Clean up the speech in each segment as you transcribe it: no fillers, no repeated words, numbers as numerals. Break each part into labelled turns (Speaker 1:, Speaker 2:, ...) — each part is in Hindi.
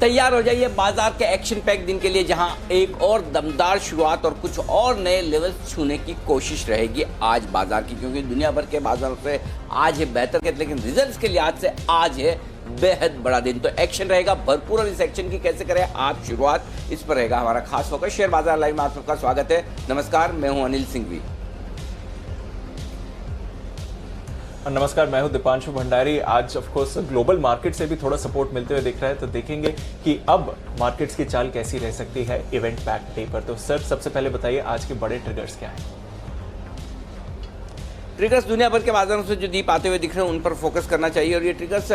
Speaker 1: तैयार हो जाइए बाजार के एक्शन पैक दिन के लिए, जहां एक और दमदार शुरुआत और कुछ और नए लेवल्स छूने की कोशिश रहेगी आज बाजार की, क्योंकि दुनिया भर के बाजारों से आज है बेहतर के, लेकिन रिजल्ट्स के लिहाज से आज है बेहद बड़ा दिन। तो एक्शन रहेगा भरपूर और इस एक्शन की कैसे करें आप शुरुआत, इस पर रहेगा हमारा खास फोकस। शेयर बाजार लाइव में आप सबका स्वागत है। नमस्कार, मैं हूं अनिल सिंघवी।
Speaker 2: नमस्कार, मैं हूं दीपांशु भंडारी। आज ऑफ कोर्स ग्लोबल मार्केट से भी थोड़ा सपोर्ट मिलते हुए दिख रहा है, तो देखेंगे कि अब मार्केट्स की चाल कैसी रह सकती है इवेंट पैक्ड डे पर। तो सर, सबसे पहले बताइए आज के बड़े ट्रिगर्स क्या हैं?
Speaker 1: ट्रिगर्स दुनिया भर के बाजारों से जो दीप आते हुए दिख रहे हैं उन पर फोकस करना चाहिए, और ये ट्रिगर्स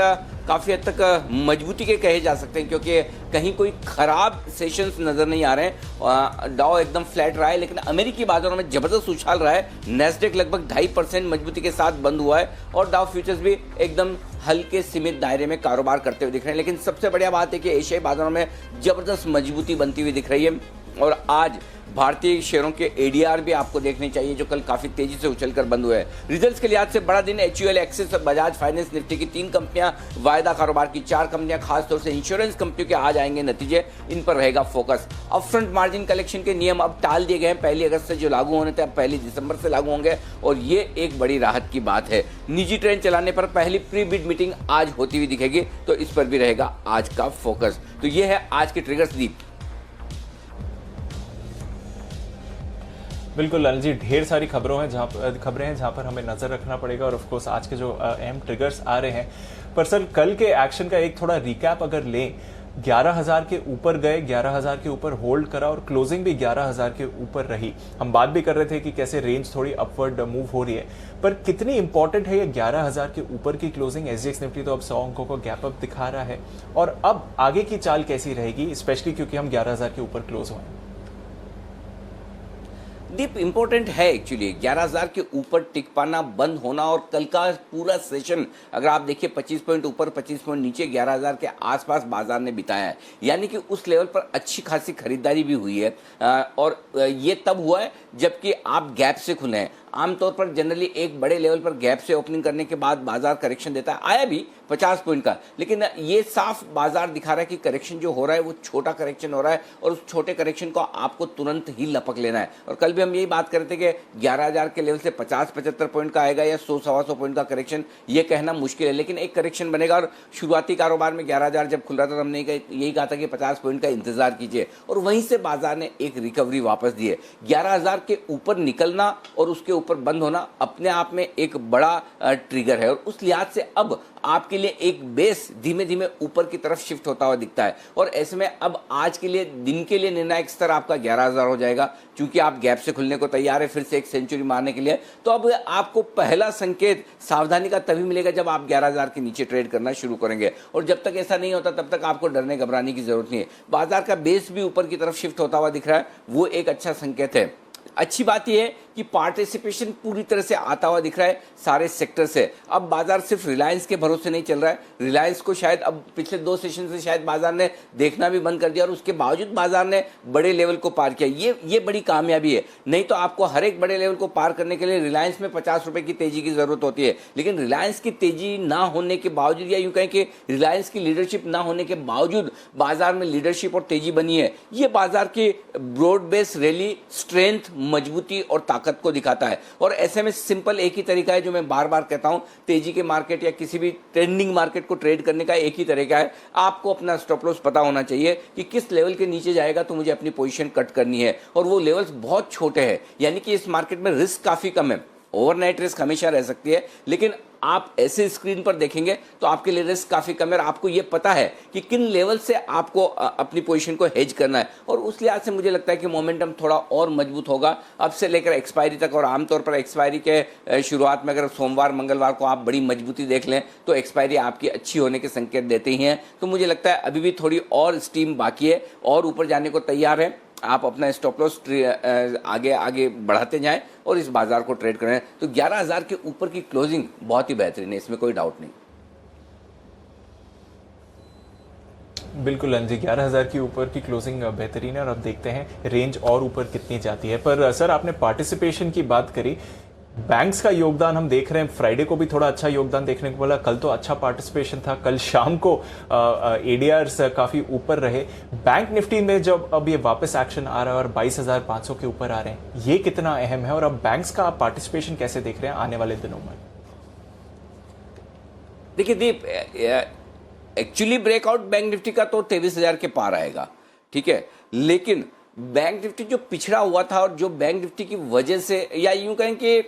Speaker 1: काफ़ी हद तक मजबूती के कहे जा सकते हैं, क्योंकि कहीं कोई खराब सेशंस नज़र नहीं आ रहे हैं। डाउ एकदम फ्लैट रहा है, लेकिन अमेरिकी बाजारों में ज़बरदस्त उछाल रहा है। नैस्डैक लगभग 2.5% मजबूती के साथ बंद हुआ है, और डाउ फ्यूचर्स भी एकदम हल्के सीमित दायरे में कारोबार करते हुए दिख रहे हैं। लेकिन सबसे बढ़िया बात है कि एशियाई बाजारों में ज़बरदस्त मजबूती बनती हुई दिख रही है, और आज भारतीय शेयरों के एडीआर भी आपको देखने चाहिए, जो कल काफी तेजी से उछलकर बंद हुए हैं। रिजल्ट्स के लिहाज से बड़ा दिन। HUL, axis, Bajaj finance, Nifty की 3 कंपनियां वायदा कारोबार की, 4 कंपनियां, खासतौर से इंश्योरेंस कंपनियों के आज आएंगे नतीजे, इन पर रहेगा फोकस। अपफ्रंट मार्जिन कलेक्शन के नियम अब टाल दिए गए हैं, 1 अगस्त से जो लागू होने थे अब 1 दिसंबर से लागू होंगे, और ये एक बड़ी राहत की बात है। निजी ट्रेन चलाने पर पहली प्री बिड मीटिंग आज होती हुई दिखेगी, तो इस पर भी रहेगा आज का फोकस। तो ये है आज के ट्रिगर्स दीप।
Speaker 2: बिल्कुल अनिल जी, ढेर सारी खबरें हैं जहां पर हमें नजर रखना पड़ेगा, और ऑफ कोर्स आज के जो अहम ट्रिगर्स आ रहे हैं। पर सर, कल के एक्शन का एक थोड़ा रिकैप अगर लें, 11,000 के ऊपर गए, 11,000 के ऊपर होल्ड करा, और क्लोजिंग भी 11,000 के ऊपर रही। हम बात भी कर रहे थे कि कैसे रेंज थोड़ी अपवर्ड मूव हो रही है, पर कितनी इंपॉर्टेंट है ये 11,000 के ऊपर की क्लोजिंग? SGX निफ्टी तो अब 100 अंकों को गैप अप दिखा रहा है, और अब आगे की चाल कैसी रहेगी, स्पेशली क्योंकि हम 11,000 के ऊपर क्लोज हुए हैं?
Speaker 1: दीप इंपॉर्टेंट है एक्चुअली 11,000 के ऊपर टिक पाना, बंद होना, और कल का पूरा सेशन अगर आप देखिए 25 पॉइंट ऊपर 25 पॉइंट नीचे 11,000 के आसपास बाजार ने बिताया है, यानी कि उस लेवल पर अच्छी खासी खरीदारी भी हुई है। और ये तब हुआ है जबकि आप गैप से खुले हैं। आमतौर पर जनरली एक बड़े लेवल पर गैप से ओपनिंग करने के बाद बाजार करेक्शन देता है, आया भी 50 पॉइंट का, लेकिन ये साफ बाजार दिखा रहा है कि करेक्शन जो हो रहा है वो छोटा करेक्शन हो रहा है, और उस छोटे करेक्शन को आपको तुरंत ही लपक लेना है। और कल भी हम यही बात कर रहे थे कि 11,000 के लेवल से 50-75 पॉइंट का आएगा या 100-125 पॉइंट का करेक्शन, ये कहना मुश्किल है, लेकिन एक करेक्शन बनेगा। और शुरुआती कारोबार में 11,000 जब खुल रहा था, हमने यही कहा था कि 50 पॉइंट का इंतजार कीजिए, और वहीं से बाजार ने एक रिकवरी वापस दी है। 11,000 के ऊपर निकलना और उसके ऊपर बंद होना अपने आप में एक बड़ा ट्रिगर है, और उस लिहाज से अब आपके लिए एक बेस धीमे धीमे ऊपर की तरफ शिफ्ट होता हुआ दिखता है। और ऐसे में अब आज के लिए दिन के लिए निर्णायक स्तर आपका 11,000 हो जाएगा, क्योंकि आप गैप से खुलने को तैयार है फिर से एक सेंचुरी मारने के लिए। तो अब आपको पहला संकेत सावधानी का तभी मिलेगा जब आप 11,000 के नीचे ट्रेड करना शुरू करेंगे, और जब तक ऐसा नहीं होता तब तक आपको डरने घबराने की जरूरत नहीं है। बाजार का बेस भी ऊपर की तरफ शिफ्ट होता हुआ दिख रहा है, वो एक अच्छा संकेत है। अच्छी बात यह है कि पार्टिसिपेशन पूरी तरह से आता हुआ दिख रहा है सारे सेक्टर से। अब बाजार सिर्फ रिलायंस के भरोसे नहीं चल रहा है। रिलायंस को शायद अब पिछले 2 सेशन से शायद बाजार ने देखना भी बंद कर दिया, और उसके बावजूद बाजार ने बड़े लेवल को पार किया। ये बड़ी कामयाबी है। नहीं तो आपको हर एक बड़े लेवल को पार करने के लिए रिलायंस में 50 रुपए की तेजी की जरूरत होती है, लेकिन रिलायंस की तेजी ना होने के बावजूद, या यूं कहें कि रिलायंस की लीडरशिप ना होने के बावजूद बाजार में लीडरशिप और तेजी बनी है। ये बाजार की ब्रॉड बेस रैली स्ट्रेंथ, मजबूती और ताकत को दिखाता है। और ऐसे में सिंपल एक ही तरीका है, जो मैं बार बार कहता हूं, तेजी के मार्केट या किसी भी ट्रेंडिंग मार्केट को ट्रेड करने का एक ही तरीका है। आपको अपना स्टॉप लॉस पता होना चाहिए कि किस लेवल के नीचे जाएगा तो मुझे अपनी पोजीशन कट करनी है, और वो लेवल्स बहुत छोटे हैं, यानी कि इस मार्केट में रिस्क काफी कम है। ओवरनाइट रिस्क हमेशा रह सकती है, लेकिन आप ऐसे स्क्रीन पर देखेंगे तो आपके लिए रिस्क काफी कम है, और आपको ये पता है कि किन लेवल से आपको अपनी पोजीशन को हेज करना है। और उस लिहाज से मुझे लगता है कि मोमेंटम थोड़ा और मजबूत होगा अब से लेकर एक्सपायरी तक। और आमतौर पर एक्सपायरी के शुरुआत में अगर सोमवार मंगलवार को आप बड़ी मजबूती देख लें तो एक्सपायरी आपकी अच्छी होने के संकेत देते ही हैं। तो मुझे लगता है अभी भी थोड़ी और स्टीम बाकी है, और ऊपर जाने को तैयार है। आप अपना स्टॉप लॉस आगे आगे बढ़ाते जाएं और इस बाजार को ट्रेड करें। तो 11,000 के ऊपर की क्लोजिंग बहुत ही बेहतरीन है, इसमें कोई डाउट नहीं।
Speaker 2: बिल्कुल अंजी, 11,000 के ऊपर की क्लोजिंग बेहतरीन है, और अब देखते हैं रेंज और ऊपर कितनी जाती है। पर सर, आपने पार्टिसिपेशन की बात करी, बैंक्स का योगदान हम देख रहे हैं, फ्राइडे को भी थोड़ा अच्छा योगदान देखने को मिला, कल तो अच्छा पार्टिसिपेशन था, कल शाम को एडीआर्स काफी ऊपर रहे। बैंक निफ्टी में जब अब ये वापस एक्शन आ रहा है और 22,500 के ऊपर आ रहे हैं, ये कितना अहम है और अब बैंक्स का आप पार्टिसिपेशन कैसे देख रहे हैं आने वाले दिनों में?
Speaker 1: देखिए दीप, एक्चुअली ब्रेकआउट बैंक निफ्टी का तो 23,000 के पार आएगा, ठीक है, लेकिन बैंक निफ्टी जो पिछड़ा हुआ था और जो बैंक निफ्टी की वजह से, या यूं कहें कि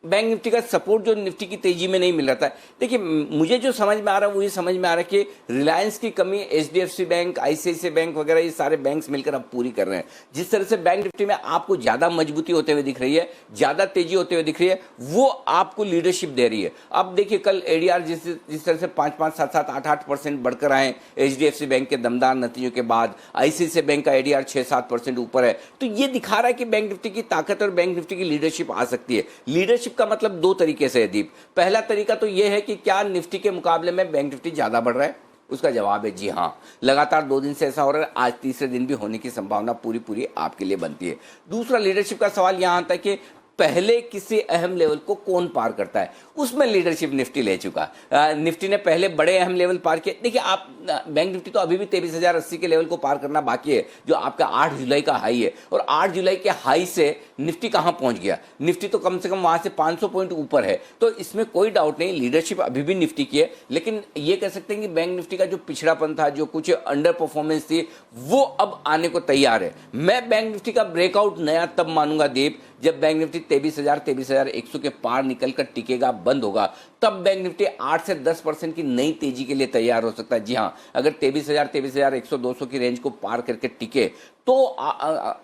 Speaker 1: बैंक निफ्टी का सपोर्ट जो निफ्टी की तेजी में नहीं मिल रहा था। देखिए, मुझे जो समझ में आ रहा है वो ये समझ में आ रहा है कि रिलायंस की कमी एचडीएफसी बैंक, आईसीआईसीआई बैंक वगैरह ये सारे बैंक्स मिलकर अब पूरी कर रहे हैं। जिस तरह से बैंक निफ्टी में आपको ज्यादा मजबूती होते हुए दिख रही है, ज्यादा तेजी होते हुए दिख रही है, वो आपको लीडरशिप दे रही है। अब देखिए, कल एडीआर जिस तरह से 5-5, 7-7, 8-8% बढ़कर आए एचडीएफसी बैंक के दमदार नतीजों के बाद, आईसीआईसीआई बैंक का एडीआर 6-7% ऊपर है, तो ये दिखा रहा है कि बैंक निफ्टी की ताकत और बैंक निफ्टी की लीडरशिप आ सकती है। लीडरशिप का मतलब दो तरीके से है दीप। पहला तरीका तो यह है कि क्या निफ्टी के मुकाबले में बैंक निफ्टी ज्यादा बढ़ रहा है? उसका जवाब है जी हां, लगातार 2 दिन से ऐसा हो रहा है, आज तीसरे दिन भी होने की संभावना पूरी आपके लिए बनती है। दूसरा लीडरशिप का सवाल यहां आता है कि पहले किसी अहम लेवल को कौन पार करता है, उसमें लीडरशिप निफ्टी ले चुका। निफ्टी ने पहले बड़े अहम लेवल पार किए। देखिए, आप बैंक निफ्टी तो अभी भी 23,080 के लेवल को पार करना बाकी है, जो आपका 8 जुलाई का हाई है, और 8 जुलाई के हाई से निफ्टी कहां पहुंच गया? निफ्टी तो कम से कम वहां से 500 पॉइंट ऊपर है, तो इसमें कोई डाउट नहीं, लीडरशिप अभी भी निफ्टी की है। लेकिन ये कह सकते हैं कि बैंक निफ्टी का जो पिछड़ापन था, जो कुछ अंडर परफॉर्मेंस थी, वो अब आने को तैयार है। मैं बैंक निफ्टी का ब्रेकआउट नया तब मानूंगा दीप, जब बैंक निफ्टी 23,100 के पार निकलकर टिकेगा, बंद होगा, तब बैंक निफ्टी 8 से 10% की नई तेजी के लिए तैयार हो सकता है। जी हां, अगर 23,100, 200 की रेंज को पार करके टिके तो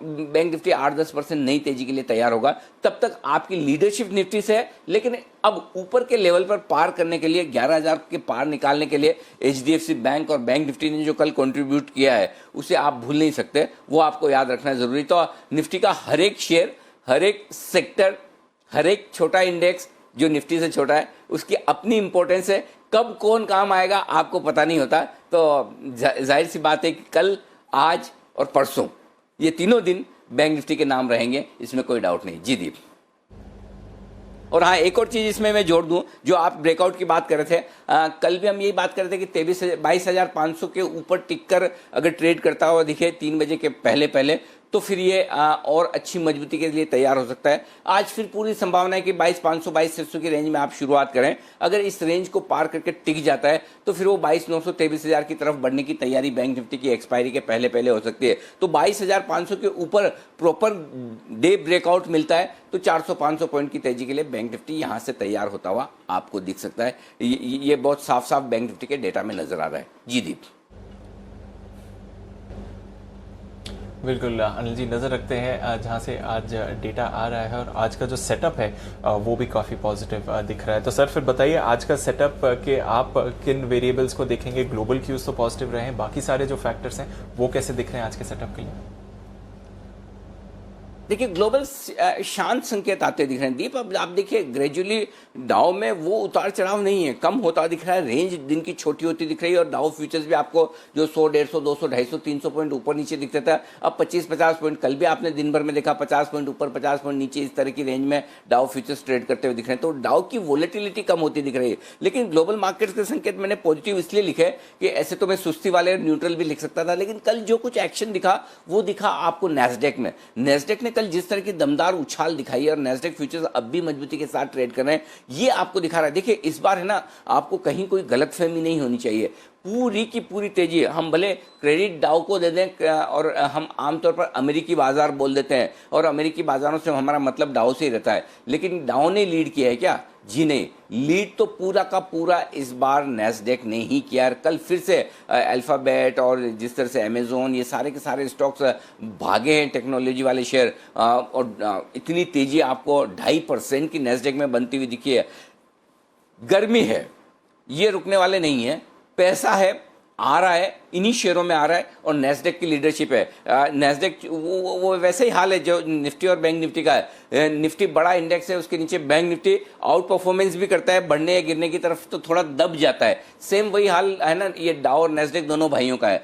Speaker 1: बैंक निफ्टी 8-10% नई तेजी के लिए तैयार होगा। तब तक आपकी लीडरशिप निफ्टी से है, लेकिन अब ऊपर के लेवल पर पार करने के लिए, 11,000 के पार निकालने के लिए एचडीएफसी बैंक और बैंक निफ्टी ने जो कल कंट्रीब्यूट किया है, उसे आप भूल नहीं सकते, वो आपको याद रखना जरूरी। तो निफ्टी का हर एक शेयर, हर एक सेक्टर, हर एक छोटा इंडेक्स जो निफ्टी से छोटा है, उसकी अपनी इंपॉर्टेंस है। कब कौन काम आएगा आपको पता नहीं होता, तो जाहिर सी बात है कि कल, आज और परसों, ये तीनों दिन बैंक निफ्टी के नाम रहेंगे, इसमें कोई डाउट नहीं। जी दीप। और हाँ, एक और चीज इसमें मैं जोड़ दूं, जो आप ब्रेकआउट की बात कर रहे थे, कल भी हम यही बात कर रहे थे कि 22,500 के ऊपर टिककर अगर ट्रेड करता हुआ दिखे 3 बजे के पहले तो फिर ये और अच्छी मजबूती के लिए तैयार हो सकता है। आज फिर पूरी संभावना है कि 22,500, 22,600 की रेंज में आप शुरुआत करें। अगर इस रेंज को पार करके टिक जाता है तो फिर वो 22,900, 23,000 की तरफ बढ़ने की तैयारी बैंक निफ्टी की एक्सपायरी के पहले हो सकती है। तो 22,500 के ऊपर प्रॉपर डे ब्रेकआउट मिलता है तो 400-500 पॉइंट की तेजी के लिए बैंक निफ्टी यहां से तैयार होता हुआ आपको दिख सकता है। ये बहुत साफ बैंक निफ्टी के डेटा में नजर आ रहा है। जी दीप।
Speaker 2: बिल्कुल अनिल जी, नज़र रखते हैं जहां से आज डेटा आ रहा है, और आज का जो सेटअप है वो भी काफ़ी पॉजिटिव दिख रहा है। तो सर फिर बताइए, आज का सेटअप के आप किन वेरिएबल्स को देखेंगे? ग्लोबल क्यूज तो पॉजिटिव रहे हैं, बाकी सारे जो फैक्टर्स हैं वो कैसे दिख रहे हैं आज के सेटअप के लिए?
Speaker 1: देखिए, ग्लोबल शांत संकेत आते दिख रहे हैं दीप। अब आप देखिए, ग्रेजुअली डाउ में वो उतार चढ़ाव नहीं है, कम होता दिख रहा है, रेंज दिन की छोटी होती दिख रही है, और डाउ फ्यूचर्स भी आपको जो 100, 150, 200, 250, 300 पॉइंट ऊपर नीचे दिखता था, अब 25-50 पॉइंट, कल भी आपने दिन भर में देखा 50 पॉइंट ऊपर, 50 पॉइंट नीचे, इस तरह की रेंज में डाउ फ्यूचर्स ट्रेड करते हुए दिख रहे हैं। तो डाउ की वोलेटिलिटी कम होती दिख रही है। लेकिन ग्लोबल मार्केट्स के संकेत मैंने पॉजिटिव इसलिए लिखे कि ऐसे तो मैं सुस्ती वाले न्यूट्रल भी लिख सकता था, लेकिन कल जो कुछ एक्शन दिखा वो दिखा आपको नैस्डैक में। नैस्डैक ने कल जिस तरह की दमदार उछाल दिखाई है, और नैस्डैक फ्यूचर्स अब भी मजबूती के साथ ट्रेड कर रहे हैं, ये आपको दिखा रहा है। देखिए, इस बार है ना, आपको कहीं कोई गलतफहमी नहीं होनी चाहिए। पूरी की पूरी तेजी, हम भले क्रेडिट डाउ को दे दें, और हम आमतौर पर अमेरिकी बाजार बोल देते हैं, और अमेरिकी बाजारों से हमारा मतलब डाउ से ही रहता है, लेकिन डाउ ने लीड किया है क्या? जी नहीं, लीड तो पूरा का पूरा इस बार नैस्डैक ने ही किया। कल फिर से अल्फाबेट और जिस तरह से अमेजोन, ये सारे के सारे स्टॉक्स भागे हैं, टेक्नोलॉजी वाले शेयर, और इतनी तेजी आपको 2.5% की नैस्डैक में बनती हुई दिखी है। गर्मी है, ये रुकने वाले नहीं है, पैसा है, आ रहा है, इन्हीं शेयरों में आ रहा है और नेस्डेक की लीडरशिप है। नेस्डेक वो वैसे ही हाल है जो निफ्टी और बैंक निफ्टी का है। निफ्टी बड़ा इंडेक्स है, उसके नीचे बैंक निफ्टी आउट परफॉर्मेंस भी करता है, बढ़ने या गिरने की तरफ तो थोड़ा दब जाता है। सेम वही हाल है ना, ये डाउ और नेस्डेक दोनों भाइयों का है।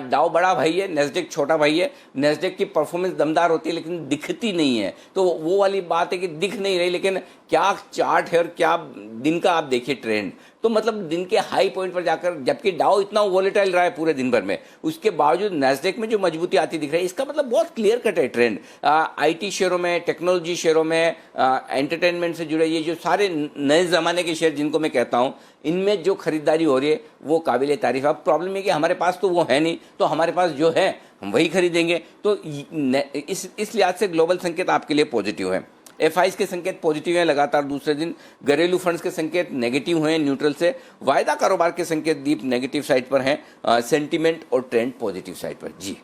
Speaker 1: डाउ बड़ा भाई है, नेस्डेक छोटा भाई है। नेस्डेक की परफॉर्मेंस दमदार होती है लेकिन दिखती नहीं है, तो वो वाली बात है कि दिख नहीं रही, लेकिन क्या चार्ट है और क्या दिन का आप देखिए ट्रेंड, तो मतलब दिन के हाई पॉइंट पर जाकर, जबकि डाउ इतना वोलेटाइल रहा है पूरे दिन भर में, उसके बावजूद नेस्डेक में जो मजबूती आती दिख रही है, इसका मतलब बहुत क्लियर कट है ट्रेंड। आईटी शेयरों में, टेक्नोलॉजी शेयरों में, एंटरटेनमेंट से जुड़े ये जो सारे नए जमाने के शेयर जिनको मैं कहता हूं, इनमें जो खरीदारी हो रही है वो काबिल तारीफ है। अब प्रॉब्लम है कि हमारे पास तो वो है नहीं, तो हमारे पास जो है हम वही खरीदेंगे। तो इस लिहाज से ग्लोबल संकेत आपके लिए पॉजिटिव है। एफआईज के संकेत पॉजिटिव हैं लगातार दूसरे दिन। घरेलू फंड्स के संकेत नेगेटिव हुए हैं न्यूट्रल से। वायदा कारोबार के संकेत दीप नेगेटिव साइड पर हैं। सेंटीमेंट और ट्रेंड पॉजिटिव साइड पर। जी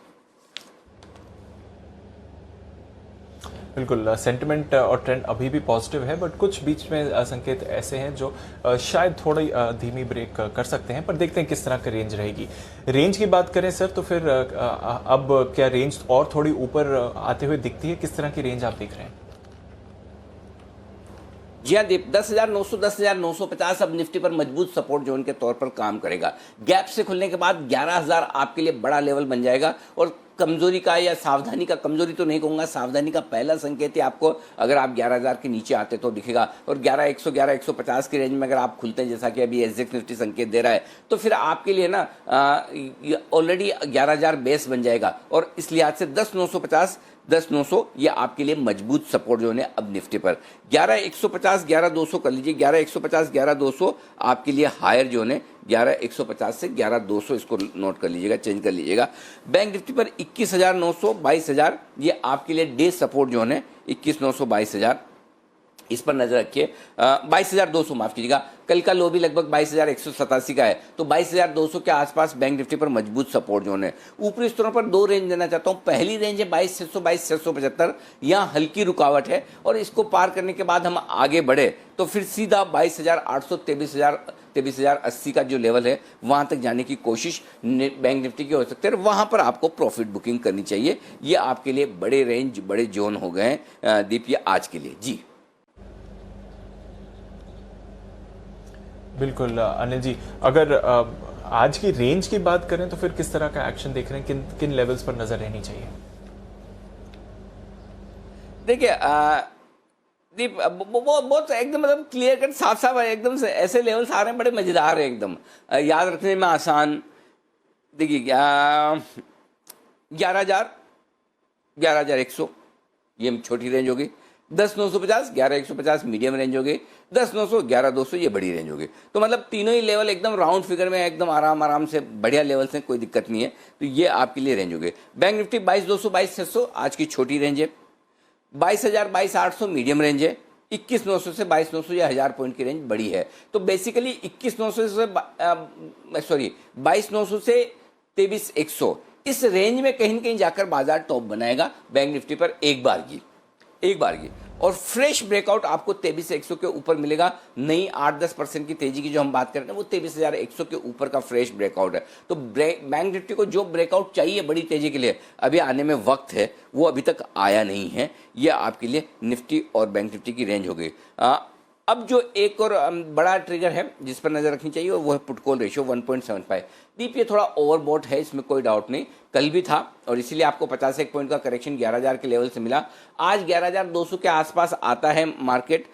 Speaker 2: बिल्कुल, सेंटिमेंट और ट्रेंड अभी भी पॉजिटिव है, बट कुछ बीच में संकेत ऐसे हैं जो शायद थोड़ी धीमी ब्रेक कर सकते हैं, पर देखते हैं किस तरह की रेंज रहेगी। रेंज की बात करें सर, तो फिर अब क्या रेंज और थोड़ी ऊपर आते हुए दिखती है? किस तरह की रेंज आप देख रहे हैं?
Speaker 1: जी हाँ दीप, 10,900 10,950 अब निफ्टी पर मजबूत सपोर्ट जोन के तौर पर काम करेगा। गैप से खुलने के बाद 11,000 आपके लिए बड़ा लेवल बन जाएगा। और कमजोरी का या सावधानी का, कमजोरी तो नहीं कहूंगा, सावधानी का पहला संकेत ही आपको अगर आप 11,000 के नीचे आते तो दिखेगा। और 11,100 11,150 की रेंज में अगर आप खुलते हैं, जैसा कि अभी एसजेक्स निफ्टी संकेत दे रहा है, तो फिर आपके लिए ना ऑलरेडी 11,000 बेस बन जाएगा। और इस लिहाज से 10,950 10,900 ये आपके लिए मजबूत सपोर्ट जोन है अब निफ्टी पर। 11,150 11,200 कर लीजिए। 11,150 11,200 आपके लिए हायर जोन है। 11,150 से 11,200 इसको नोट कर लीजिएगा, चेंज कर लीजिएगा। बैंक निफ्टी पर 21,900 22,000 ये आपके लिए डे सपोर्ट जोन है। 21,900 22,000 इस पर नजर रखिए। 22,200 माफ कीजिएगा, कल का लो भी लगभग 22,187 का है, तो 22,200 के आसपास बैंक निफ्टी पर मजबूत सपोर्ट जोन है। ऊपरी स्तरों पर दो रेंज देना चाहता हूं। पहली रेंज है 22,600 22,675, यहां हल्की रुकावट है और इसको पार करने के बाद हम आगे बढ़े तो फिर सीधा 22,800 23,080 का जो लेवल है वहां तक जाने की कोशिश बैंक निफ्टी की हो सकती है। वहां पर आपको प्रॉफिट बुकिंग करनी चाहिए। ये आपके लिए बड़े रेंज, बड़े जोन हो गए हैं दीप, ये आज के लिए। जी
Speaker 2: बिल्कुल अनिल जी, अगर आज की रेंज की बात करें तो फिर किस तरह का एक्शन देख रहे हैं? किन किन लेवल्स पर नजर रहनी चाहिए?
Speaker 1: देखिए दीप, बहुत एकदम मतलब क्लियर कट, साफ साफ एकदम से ऐसे लेवल्स आ रहे हैं, बड़े मजेदार है एकदम, याद रखने में आसान। देखिए 11,000 11,100 ये छोटी रेंज होगी। 10,950 11,150 मीडियम रेंज होगी। 10,900 11,200 ये बड़ी रेंज होगी। तो मतलब तीनों ही लेवल एकदम राउंड फिगर में, एकदम आराम से बढ़िया लेवल से, कोई दिक्कत नहीं है। तो ये आपके लिए रेंज होगी। बैंक निफ्टी 22,200 22,600 आज की छोटी रेंज है। 22,000 22,800 मीडियम रेंज है। 21,900 से 22,900 या 1000 पॉइंट की रेंज बड़ी है। तो बेसिकली 21,900 से 22,900 से 23,100 इस रेंज में कहीं न कहीं जाकर बाजार टॉप बनाएगा बैंक निफ्टी पर एक बार की। और फ्रेश ब्रेकआउट आपको 23,100 के ऊपर मिलेगा। नई 8-10% की तेजी की जो हम बात कर रहे हैं वो 23,100 के ऊपर का फ्रेश ब्रेकआउट है। तो बैंक निफ्टी को जो ब्रेकआउट चाहिए बड़ी तेजी के लिए, अभी आने में वक्त है, वो अभी तक आया नहीं है। ये आपके लिए निफ्टी और बैंक निफ्टी की रेंज हो गई। अब जो एक और बड़ा ट्रिगर है जिस पर नजर रखनी चाहिए वो है पुट कॉल रेशियो 1.75। दीप ये थोड़ा ओवरबॉट है, इसमें कोई डाउट नहीं, कल भी था और इसीलिए आपको 51 पॉइंट का करेक्शन 11,000 के लेवल से मिला। आज 11,200 के आसपास आता है मार्केट।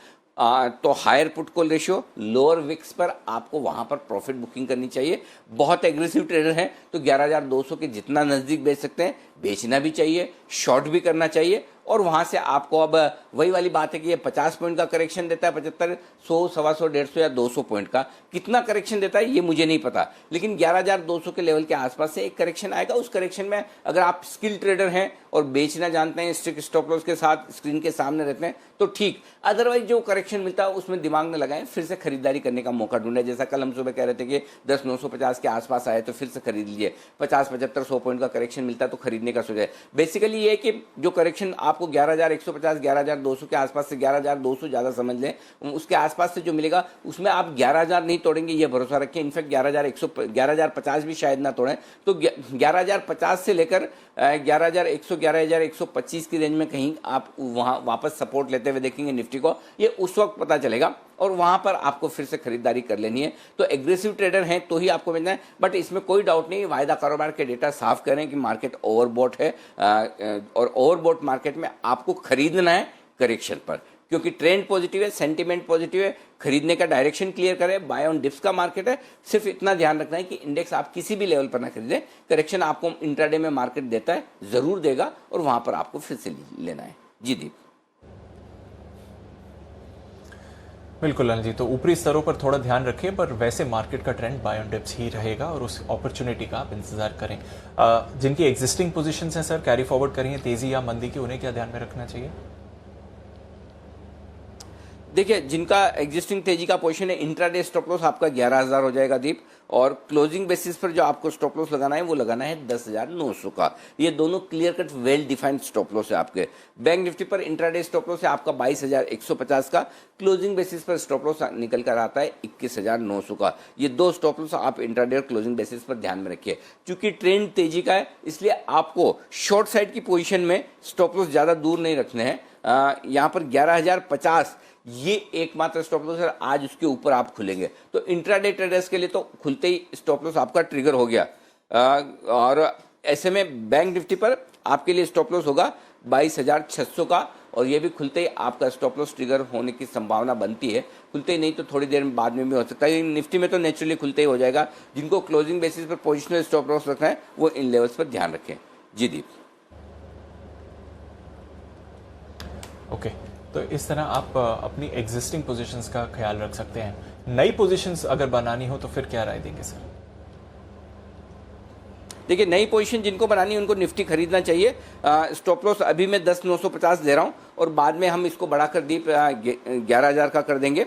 Speaker 1: तो higher put call ratio, lower VIX पर आपको वहां पर प्रॉफिट बुकिंग करनी चाहिए। बहुत एग्रेसिव ट्रेडर हैं तो 11,200 के जितना नजदीक बेच सकते हैं बेचना भी चाहिए, शॉर्ट भी करना चाहिए। और वहां से आपको अब वही वाली बात है कि ये 50 पॉइंट का करेक्शन देता है, 75 100 125 150 या 200 पॉइंट का कितना करेक्शन देता है ये मुझे नहीं पता, लेकिन 11,200 के लेवल के आसपास से एक करेक्शन आएगा। उस करेक्शन में अगर आप स्किल ट्रेडर हैं और बेचना जानते हैं, स्ट्रिक्ट स्टॉप लॉस के साथ स्क्रीन के सामने रहते हैं तो ठीक, अदरवाइज जो करेक्शन मिलता है उसमें दिमाग में लगाएं, फिर से खरीदारी करने का मौका ढूंढें। जैसा कल हम सुबह कह रहे थे कि 10,950 के आसपास आए तो फिर से खरीद लीजिए। 50 75 100 पॉइंट का करेक्शन मिलता है तो खरीदने का सोचा है। बेसिकली ये है कि जो करेक्शन आपको 11,150 11,200 के आसपास से 11,200 ज़्यादा समझ लें, उसके आसपास से जो मिलेगा उसमें आप 11,000 नहीं तोड़ेंगे, ये भरोसा रखें। इनफैक्ट 11,150 भी शायद ना तोड़ें, तो 11,050 से लेकर 11,100 11,125 की रेंज में कहीं आप वहाँ वापस सपोर्ट लेते हुए देखेंगे निफ्टी को, ये उस वक्त पता चलेगा और वहां पर आपको फिर से खरीदारी कर लेनी है। तो एग्रेसिव ट्रेडर हैं तो ही आपको मिलना है, बट इसमें कोई डाउट नहीं, वायदा कारोबार के डेटा साफ करें कि मार्केट ओवरबॉट है और ओवरबॉट मार्केट में आपको खरीदना है करेक्शन पर, क्योंकि ट्रेंड पॉजिटिव है, सेंटीमेंट पॉजिटिव है, खरीदने का डायरेक्शन क्लियर करें, बाय ऑन डिप्स का मार्केट है। सिर्फ इतना ध्यान रखना है कि इंडेक्स आप किसी भी लेवल पर ना खरीदें, करेक्शन आपको इंट्राडे में मार्केट देता है, जरूर देगा और वहां पर आपको फिर से लेना है। जी दीप।
Speaker 2: बिल्कुल अनिल जी, तो ऊपरी स्तरों पर थोड़ा ध्यान रखें, पर वैसे मार्केट का ट्रेंड बाय ऑन डिप्स ही रहेगा और उस अपॉर्चुनिटी का आप इंतजार करें। जिनकी एग्जिस्टिंग पोजीशंस हैं सर, कैरी फॉरवर्ड करेंगे तेजी या मंदी की, उन्हें क्या ध्यान में रखना चाहिए?
Speaker 1: देखिए, जिनका एग्जिस्टिंग तेजी का पोजीशन है, इंट्राडे स्टॉप लॉस आपका 11,000 हो जाएगा दीप, और क्लोजिंग बेसिस पर जो आपको स्टॉप लॉस लगाना है वो लगाना है 10,900 का। ये दोनों clear cut well defined stop loss है आपके। बैंक निफ्टी पर इंट्राडे स्टॉप लॉस है आपका 22,150 का, क्लोजिंग बेसिस पर स्टॉप लॉस निकल कर आता है 21,900 का। ये दो स्टॉप लॉस आप इंट्राडे और क्लोजिंग बेसिस पर ध्यान में रखिए। क्योंकि ट्रेंड तेजी का है, इसलिए आपको शॉर्ट साइड की पोजीशन में स्टॉप लॉस ज्यादा दूर नहीं रखने हैं। यहाँ पर 11,050 ये एकमात्र स्टॉप लॉस है, आज उसके ऊपर आप खुलेंगे तो इंट्राडे ट्रेडर्स के लिए तो खुलते ही स्टॉप लॉस आपका ट्रिगर हो गया। और ऐसे में बैंक निफ्टी पर आपके लिए स्टॉप लॉस होगा 22,600 का, और ये भी खुलते ही आपका स्टॉप लॉस ट्रिगर होने की संभावना बनती है। खुलते ही नहीं तो थोड़ी देर में बाद में भी हो सकता है, निफ्टी में तो नेचुरली खुलते ही हो जाएगा। जिनको क्लोजिंग बेसिस पर पोजिशनल स्टॉप लॉस रखना है वो इन लेवल्स पर ध्यान रखें। जी दीप।
Speaker 2: ओके, तो इस तरह आप अपनी एग्जिस्टिंग पोजीशंस का ख्याल रख सकते हैं। नई पोजीशंस अगर बनानी हो तो फिर क्या राय देंगे सर?
Speaker 1: देखिए, नई पोजीशन जिनको बनानी है उनको निफ्टी खरीदना चाहिए। स्टॉप लॉस अभी मैं 10,950 दे रहा हूं और बाद में हम इसको बढ़ाकर दीप 11,000 का कर देंगे।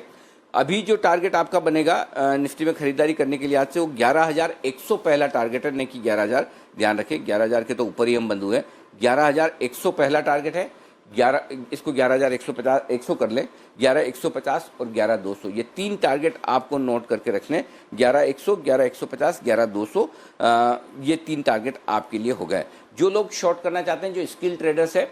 Speaker 1: अभी जो टारगेट आपका बनेगा निफ्टी में खरीदारी करने के लिए आज से, वो 11,100 पहला टारगेट है, नहीं कि 11,000। ध्यान रखें 11,000 के तो ऊपर ही हम बंद हुए हैं। 11,100 पहला टारगेट है। 11 इसको 11,150 100 कर लें, 11,150 और 11,200 ये तीन टारगेट आपको नोट करके रखने। 11,100 11,150 11,200 ये तीन टारगेट आपके लिए हो गए। जो लोग शॉर्ट करना चाहते हैं, जो स्किल ट्रेडर्स है,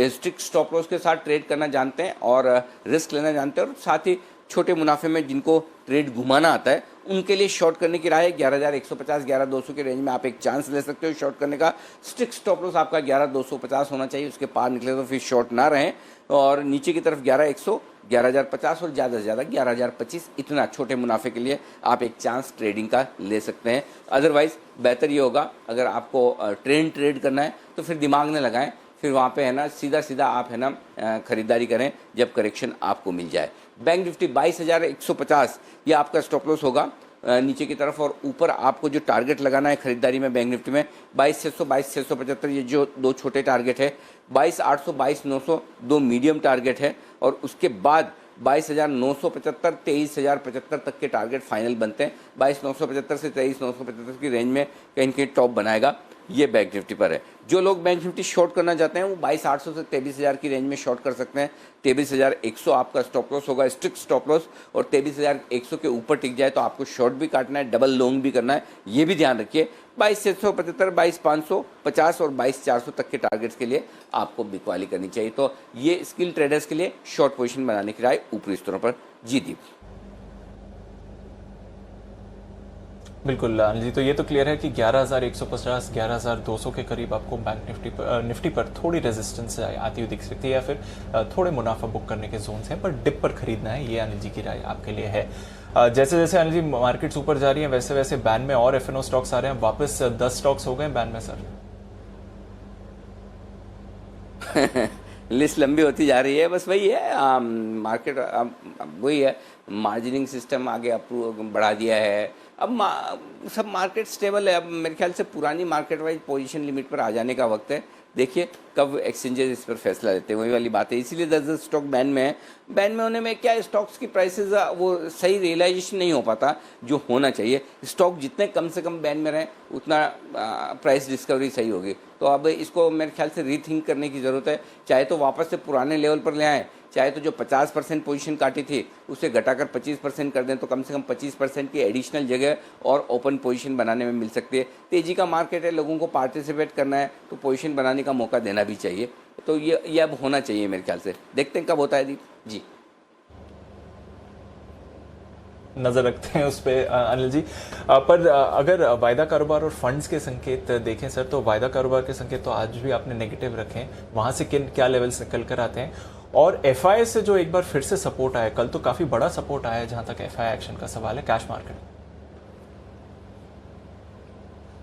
Speaker 1: स्ट्रिक्ट स्टॉप लॉस के साथ ट्रेड करना जानते हैं और रिस्क लेना जानते हैं, और साथ ही छोटे मुनाफे में जिनको ट्रेड घुमाना आता है, उनके लिए शॉर्ट करने की राय है। 11,150 11,200 के रेंज में आप एक चांस ले सकते हो शॉर्ट करने का। स्ट्रिक्ट स्टॉप लॉस आपका 11,250 होना चाहिए, उसके पार निकले तो फिर शॉर्ट ना रहें। और नीचे की तरफ 11,100 11,050 और ज़्यादा से ज़्यादा 11,025, इतना छोटे मुनाफे के लिए आप एक चांस ट्रेडिंग का ले सकते हैं। अदरवाइज बेहतर ये होगा, अगर आपको ट्रेड करना है तो फिर दिमाग न लगाएं, फिर वहाँ पे है ना सीधा सीधा आप है ना खरीदारी करें जब करेक्शन आपको मिल जाए। बैंक निफ्टी 22,150 ये आपका स्टॉप लॉस होगा नीचे की तरफ, और ऊपर आपको जो टारगेट लगाना है खरीदारी में बैंक निफ्टी में 22,600 22,675 ये जो दो छोटे टारगेट है। 22,800 22,900 दो मीडियम टारगेट है, और उसके बाद 22,975 23,075 तक के टारगेट फाइनल बनते हैं। 22,975 से 23,975 की रेंज में कहीं न कहीं टॉप बनाएगा, ये बैंक निफ्टी पर है। जो लोग बैंक निफ्टी शॉर्ट करना चाहते हैं वो 22,800 से 23,000 की रेंज में शॉर्ट कर सकते हैं। 23,100 आपका स्टॉप लॉस होगा, स्ट्रिक्ट स्टॉप लॉस, और 23,100 के ऊपर टिक जाए तो आपको शॉर्ट भी काटना है, डबल लॉन्ग भी करना है, ये भी ध्यान रखिए। 22,675 22,550 और 22,400 तक के टारगेट्स के लिए आपको बिकवाली करनी चाहिए। तो ये स्किल ट्रेडर्स के लिए शॉर्ट पोजीशन बनाने की राय ऊपरी स्तरों पर। जी दीप।
Speaker 2: बिल्कुल अनिल जी, तो ये तो क्लियर है कि 11,150 11,200 के करीब आपको बैंक निफ्टी पर थोड़ी रेजिस्टेंस आती हुई दिख सकती है, या फिर थोड़े मुनाफा बुक करने के जोन्स हैं, पर डिप पर खरीदना है, ये अनिल जी की राय आपके लिए है। जैसे जैसे अनिल जी मार्केट्स ऊपर जा रही है, वैसे वैसे बैन में और एफएनओ स्टॉक्स आ रहे हैं, वापस 10 स्टॉक्स हो गए बैन में सर।
Speaker 1: लिस्ट लंबी होती जा रही है, बस वही है मार्केट वही है, मार्जिनिंग सिस्टम आगे अप्रूव बढ़ा दिया है। अब सब मार्केट स्टेबल है। अब मेरे ख्याल से पुरानी मार्केट वाइज पोजीशन लिमिट पर आ जाने का वक्त है। देखिए कब एक्सचेंजेस इस पर फैसला लेते हैं, वही वाली बात है। इसीलिए 10 स्टॉक बैन में है। बैन में होने में क्या, स्टॉक्स की प्राइसेस वो सही रियलाइजेशन नहीं हो पाता जो होना चाहिए। स्टॉक जितने कम से कम बैन में रहें उतना प्राइस डिस्कवरी सही होगी। तो अब इसको मेरे ख्याल से रीथिंक करने की ज़रूरत है। चाहे तो वापस से पुराने लेवल पर ले आएँ, चाहे तो जो 50% पोजीशन काटी थी उसे घटाकर 25% कर दें, तो कम से कम 25% की एडिशनल जगह और ओपन पोजीशन बनाने में मिल सकती है। तेज़ी का मार्केट है, लोगों को पार्टिसिपेट करना है तो पोजीशन बनाने का मौका देना भी चाहिए। तो ये अब होना चाहिए मेरे ख्याल से। देखते हैं कब होता है दीप जी।
Speaker 2: नजर रखते हैं उस पर अनिल जी। पर अगर वायदा कारोबार और फंड्स के संकेत देखें सर, तो वायदा कारोबार के संकेत तो आज भी आपने नेगेटिव रखे हैं, वहां से किन क्या लेवल्स निकल कर आते हैं? और एफआई से जो एक बार फिर से सपोर्ट आया, कल तो काफी बड़ा सपोर्ट आया जहां तक एफआई एक्शन का सवाल है कैश मार्केट।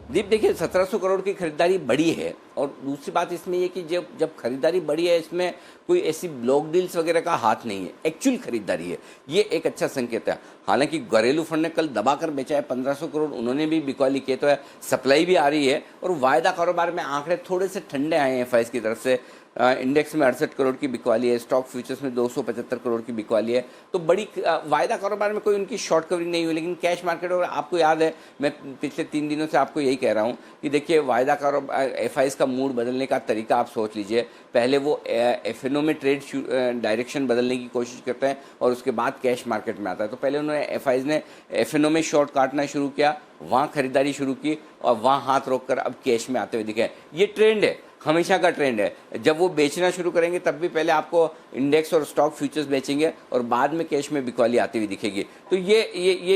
Speaker 1: दीप देखिए 1700 करोड़ की खरीदारी बड़ी है, और दूसरी बात इसमें ये कि जब खरीदारी बड़ी है इसमें कोई ऐसी ब्लॉक डील्स वगैरह का हाथ नहीं है, एक्चुअल खरीदारी है, ये एक अच्छा संकेत है। हालांकि घरेलू फंड ने कल दबाकर बेचा है 1500 करोड़, उन्होंने भी बिकवाली किए, तो है सप्लाई भी आ रही है। और वायदा कारोबार में आंकड़े थोड़े से ठंडे आए हैं एफआईज की तरफ से। इंडेक्स में 68 करोड़ की बिकवाली है, स्टॉक फ्यूचर्स में 275 करोड़ की बिकवाली है। तो बड़ी वायदा कारोबार में कोई उनकी शॉर्ट कवरिंग नहीं हुई। लेकिन कैश मार्केट, और आपको याद है मैं पिछले 3 दिनों से आपको यही कह रहा हूँ कि देखिए वायदा कारोबार एफआईज का मूड बदलने का तरीका आप सोच लीजिए। पहले वो एफएनओ में ट्रेड डायरेक्शन बदलने की कोशिश करते हैं और उसके बाद कैश मार्केट में आता है। तो पहले उन्होंने एफआईज ने एफएनओ में शॉर्ट काटना शुरू किया, वहाँ खरीदारी शुरू की और वहाँ हाथ रोककर अब कैश में आते हुए दिखे। ये ट्रेंड है, हमेशा का ट्रेंड है। जब वो बेचना शुरू करेंगे तब भी पहले आपको इंडेक्स और स्टॉक फ्यूचर्स बेचेंगे और बाद में कैश में बिकवाली आती हुई दिखेगी। तो ये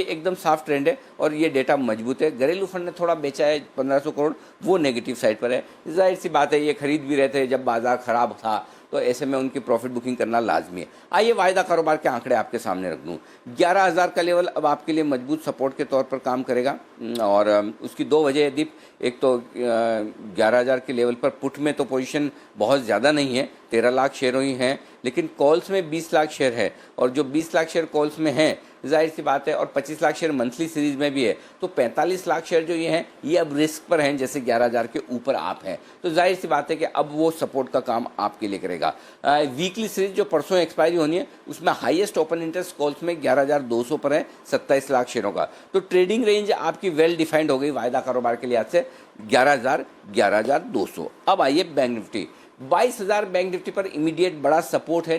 Speaker 1: एकदम साफ ट्रेंड है और ये डेटा मजबूत है। घरेलू फंड ने थोड़ा बेचा है 1500 करोड़, वो नेगेटिव साइड पर है। जाहिर सी बात है ये खरीद भी रहे थे जब बाजार खराब था, तो ऐसे में उनकी प्रॉफिट बुकिंग करना लाजमी है। आइए वायदा कारोबार के आंकड़े आपके सामने रख दूँ। 11,000 का लेवल अब आपके लिए मजबूत सपोर्ट के तौर पर काम करेगा और उसकी 2 वजह है दीप। एक तो 11,000 के लेवल पर पुट में तो पोजीशन बहुत ज़्यादा नहीं है, 13 लाख शेयरों ही हैं, लेकिन कॉल्स में 20 लाख शेयर है और जो 20 लाख शेयर कॉल्स में हैं जाहिर सी बात है, और 25 लाख शेयर मंथली सीरीज में भी है, तो 45 लाख शेयर जो ये हैं ये अब रिस्क पर हैं, जैसे 11,000 के ऊपर आप हैं। तो जाहिर सी बात है कि अब वो सपोर्ट का काम आपके लिए करेगा। वीकली सीरीज जो परसों एक्सपायरी होनी है उसमें हाईएस्ट ओपन इंटरेस्ट कॉल्स में 11,200 पर है 27 लाख शेयरों का। तो ट्रेडिंग रेंज आपकी वेल डिफाइंड हो गई वायदा कारोबार के लिहाज से 11,000 11,200। अब आइए बैंक निफ्टी। 22,000 बैंक निफ्टी पर इमीडिएट बड़ा सपोर्ट है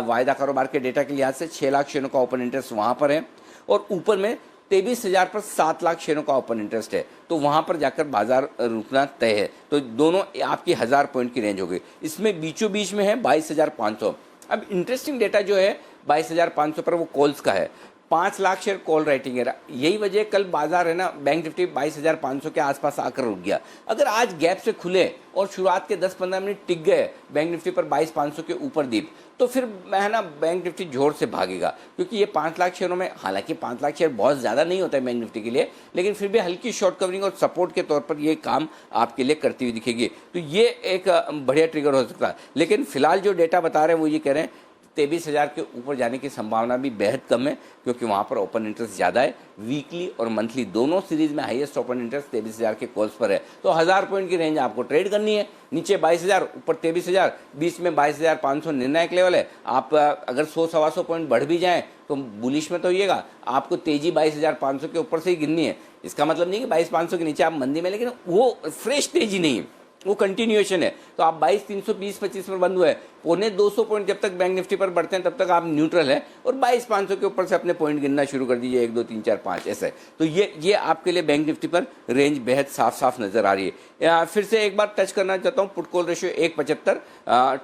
Speaker 1: वायदा कारोबार के डेटा के लिहाज से। 6 लाख शेयरों का ओपन इंटरेस्ट वहाँ पर है और ऊपर में 23,000 पर 7 लाख शेयरों का ओपन इंटरेस्ट है, तो वहाँ पर जाकर बाजार रुकना तय है। तो दोनों आपकी 1000 पॉइंट की रेंज हो गई। इसमें बीचों बीच में है 22,500। अब इंटरेस्टिंग डेटा जो है 22,500 पर वो कॉल्स का है, 5 लाख शेयर कॉल राइटिंग है। यही वजह कल बाजार है ना बैंक निफ्टी 22,500 के आसपास आकर रुक गया। अगर आज गैप से खुले और शुरुआत के 10-15 मिनट टिक गए बैंक निफ्टी पर 22,500 के ऊपर दीप, तो फिर है ना बैंक निफ्टी जोर से भागेगा, क्योंकि ये 5 लाख शेयरों में, हालांकि 5 लाख शेयर बहुत ज़्यादा नहीं होता है बैंक निफ्टी के लिए, लेकिन फिर भी हल्की शॉर्ट कवरिंग और सपोर्ट के तौर पर ये काम आपके लिए करती हुई दिखेगी। तो ये एक बढ़िया ट्रिगर हो सकता है। लेकिन फिलहाल जो डेटा बता रहे हैं वो ये कह रहे हैं 23,000 के ऊपर जाने की संभावना भी बेहद कम है, क्योंकि वहाँ पर ओपन इंटरेस्ट ज़्यादा है। वीकली और मंथली दोनों सीरीज में हाईएस्ट ओपन इंटरेस्ट 23,000 के कॉल्स पर है। तो 1000 पॉइंट की रेंज आपको ट्रेड करनी है। नीचे 22,000, ऊपर 23,000, बीच में 22,500 निर्णायक लेवल है। आप अगर 100-125 पॉइंट बढ़ भी जाएँ तो बुलिश में तो होइएगा, आपको तेजी 22,500 के ऊपर से ही गिननी है। इसका मतलब नहीं कि 22,500 के नीचे आप मंदी में, लेकिन वो फ्रेश तेजी नहीं है, वो कंटिन्यूएशन है। तो आप 22,320-25 पर बंद हुए, 250 पॉइंट जब तक बैंक निफ्टी पर बढ़ते हैं तब तक आप न्यूट्रल हैं, और 22,500 के ऊपर से अपने पॉइंट गिनना शुरू कर दीजिए, 1 2 3 4 5 ऐसे। तो ये आपके लिए बैंक निफ्टी पर रेंज बेहद साफ साफ नजर आ रही है। फिर से एक बार टच करना चाहता हूँ, पुट कॉल रेशियो 1.75।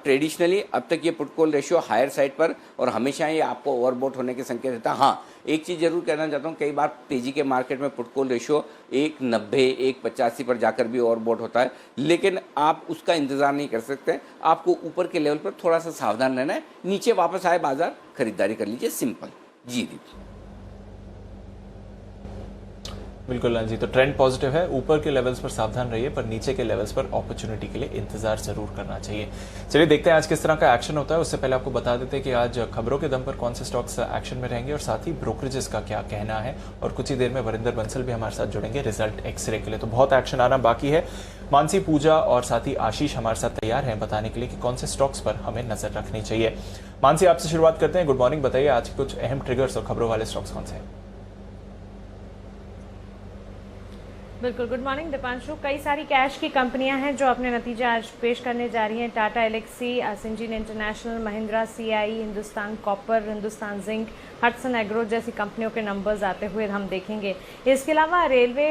Speaker 1: ट्रेडिशनली अब तक ये put call ratio higher side पर और हमेशा ये आपको ओवरबॉट होने के संकेत देता है। हाँ, एक चीज़ जरूर कहना चाहता हूँ, कई बार तेजी के मार्केट में पुट कॉल रेशियो 1.90 1.85 पर जाकर भी ओवरबॉट होता है, लेकिन आप उसका इंतजार नहीं कर सकते। आपको ऊपर के लेवल पर थोड़ा सा सावधान रहना है। नीचे वापस आए बाजार, खरीदारी कर लीजिए, सिंपल। जी दीप।
Speaker 2: बिल्कुल जी, तो ट्रेंड पॉजिटिव है। ऊपर के लेवल्स पर सावधान रहिए, पर नीचे के लेवल्स पर अपॉर्चुनिटी के लिए इंतजार जरूर करना चाहिए। चलिए देखते हैं आज किस तरह का एक्शन होता है। उससे पहले आपको बता देते हैं कि आज खबरों के दम पर कौन से स्टॉक्स एक्शन में रहेंगे और साथ ही ब्रोकरेजेस का क्या कहना है। और कुछ ही देर में वरिंदर बंसल भी हमारे साथ जुड़ेंगे रिजल्ट एक्सरे के लिए। तो बहुत एक्शन आना बाकी है। मानसी, पूजा और साथ ही आशीष हमारे साथ तैयार हैं बताने के लिए कि कौन से स्टॉक्स पर हमें नजर रखनी चाहिए। मानसी, आपसे शुरुआत करते हैं। गुड मॉर्निंग, बताइए आज कुछ अहम ट्रिगर्स और खबरों वाले स्टॉक्स कौन से हैं?
Speaker 3: बिल्कुल, गुड मॉर्निंग दीपांशु। कई सारी कैश की कंपनियां हैं जो अपने नतीजे आज पेश करने जा रही हैं। टाटा एलेक्सी, सिंजीन इंटरनेशनल, महिंद्रा, सीआई, हिंदुस्तान कॉपर, हिंदुस्तान जिंक, हटसन एग्रो जैसी कंपनियों के नंबर्स आते हुए हम देखेंगे। इसके अलावा रेलवे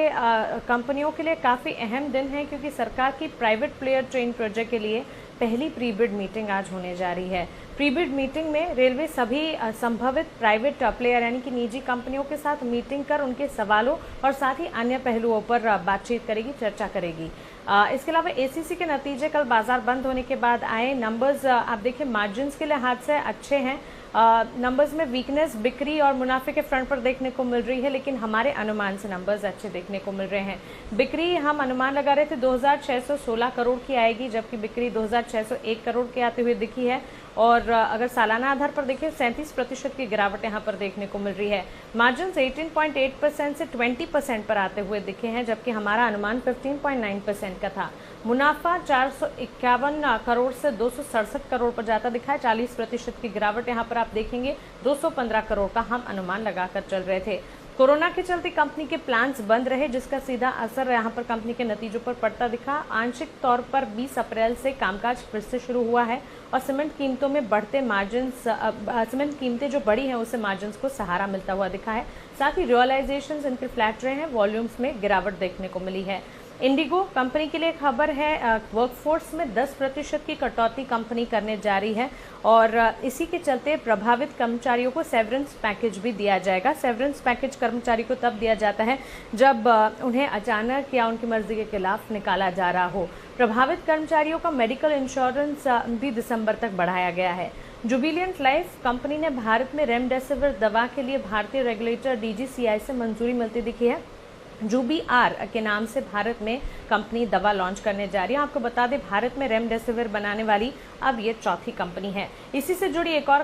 Speaker 3: कंपनियों के लिए काफ़ी अहम दिन है क्योंकि सरकार की प्राइवेट प्लेयर ट्रेन प्रोजेक्ट के लिए पहली प्रीबिड मीटिंग आज होने जा रही है। प्रीबिड मीटिंग में रेलवे सभी संभावित प्राइवेट प्लेयर यानी कि निजी कंपनियों के साथ मीटिंग कर उनके सवालों और साथ ही अन्य पहलुओं पर बातचीत करेगी, चर्चा करेगी। इसके अलावा एसीसी के नतीजे कल बाजार बंद होने के बाद आए। नंबर्स आप देखिए मार्जिन्स के लिहाज से अच्छे हैं। नंबर्स में वीकनेस बिक्री और मुनाफे के फ्रंट पर देखने को मिल रही है, लेकिन हमारे अनुमान से नंबर्स अच्छे देखने को मिल रहे हैं। बिक्री हम अनुमान लगा रहे थे 2616 करोड़ की आएगी, जबकि बिक्री 2601 करोड़ की आते हुए दिखी है। और अगर सालाना आधार पर देखें 37% की गिरावट यहाँ पर देखने को मिल रही है। मार्जिन 18.8% से 20% पर आते हुए दिखे हैं, जबकि हमारा अनुमान 15.9% का था। मुनाफा 451 करोड़ से 267 करोड़ पर जाता दिखा है, 40% की गिरावट यहाँ पर आप देखेंगे। 215 करोड़ का हम अनुमान लगाकर चल रहे थे। कोरोना के चलते कंपनी के प्लांट्स बंद रहे, जिसका सीधा असर यहाँ पर कंपनी के नतीजों पर पड़ता दिखा। आंशिक तौर पर 20 अप्रैल से कामकाज फिर से शुरू हुआ है और सीमेंट कीमतों में बढ़ते मार्जिन्स, सीमेंट कीमतें जो बढ़ी हैं उससे मार्जिन्स को सहारा मिलता हुआ दिखा है। साथ ही रियलाइजेशंस इनके फ्लैट रहे हैं, वॉल्यूम्स में गिरावट देखने को मिली है। इंडिगो कंपनी के लिए खबर है, वर्कफोर्स में 10% की कटौती कंपनी करने जा रही है और इसी के चलते प्रभावित कर्मचारियों को सेवरेंस पैकेज भी दिया जाएगा। सेवरेंस पैकेज कर्मचारी को तब दिया जाता है जब उन्हें अचानक या उनकी मर्जी के खिलाफ निकाला जा रहा हो। प्रभावित कर्मचारियों का मेडिकल इंश्योरेंस भी दिसंबर तक बढ़ाया गया है। जुबिलियंट लाइफ कंपनी ने भारत में रेमडेसिविर दवा के लिए भारतीय रेगुलेटर डीजीसीआई से मंजूरी मिलती दिखी है। जूबी आर के नाम से भारत में कंपनी दवा लॉन्च करने जा रही है। आपको बता दें भारत में रेमडेसिविर बनाने वाली अब ये चौथी कंपनी है। इसी से जुड़ी एक और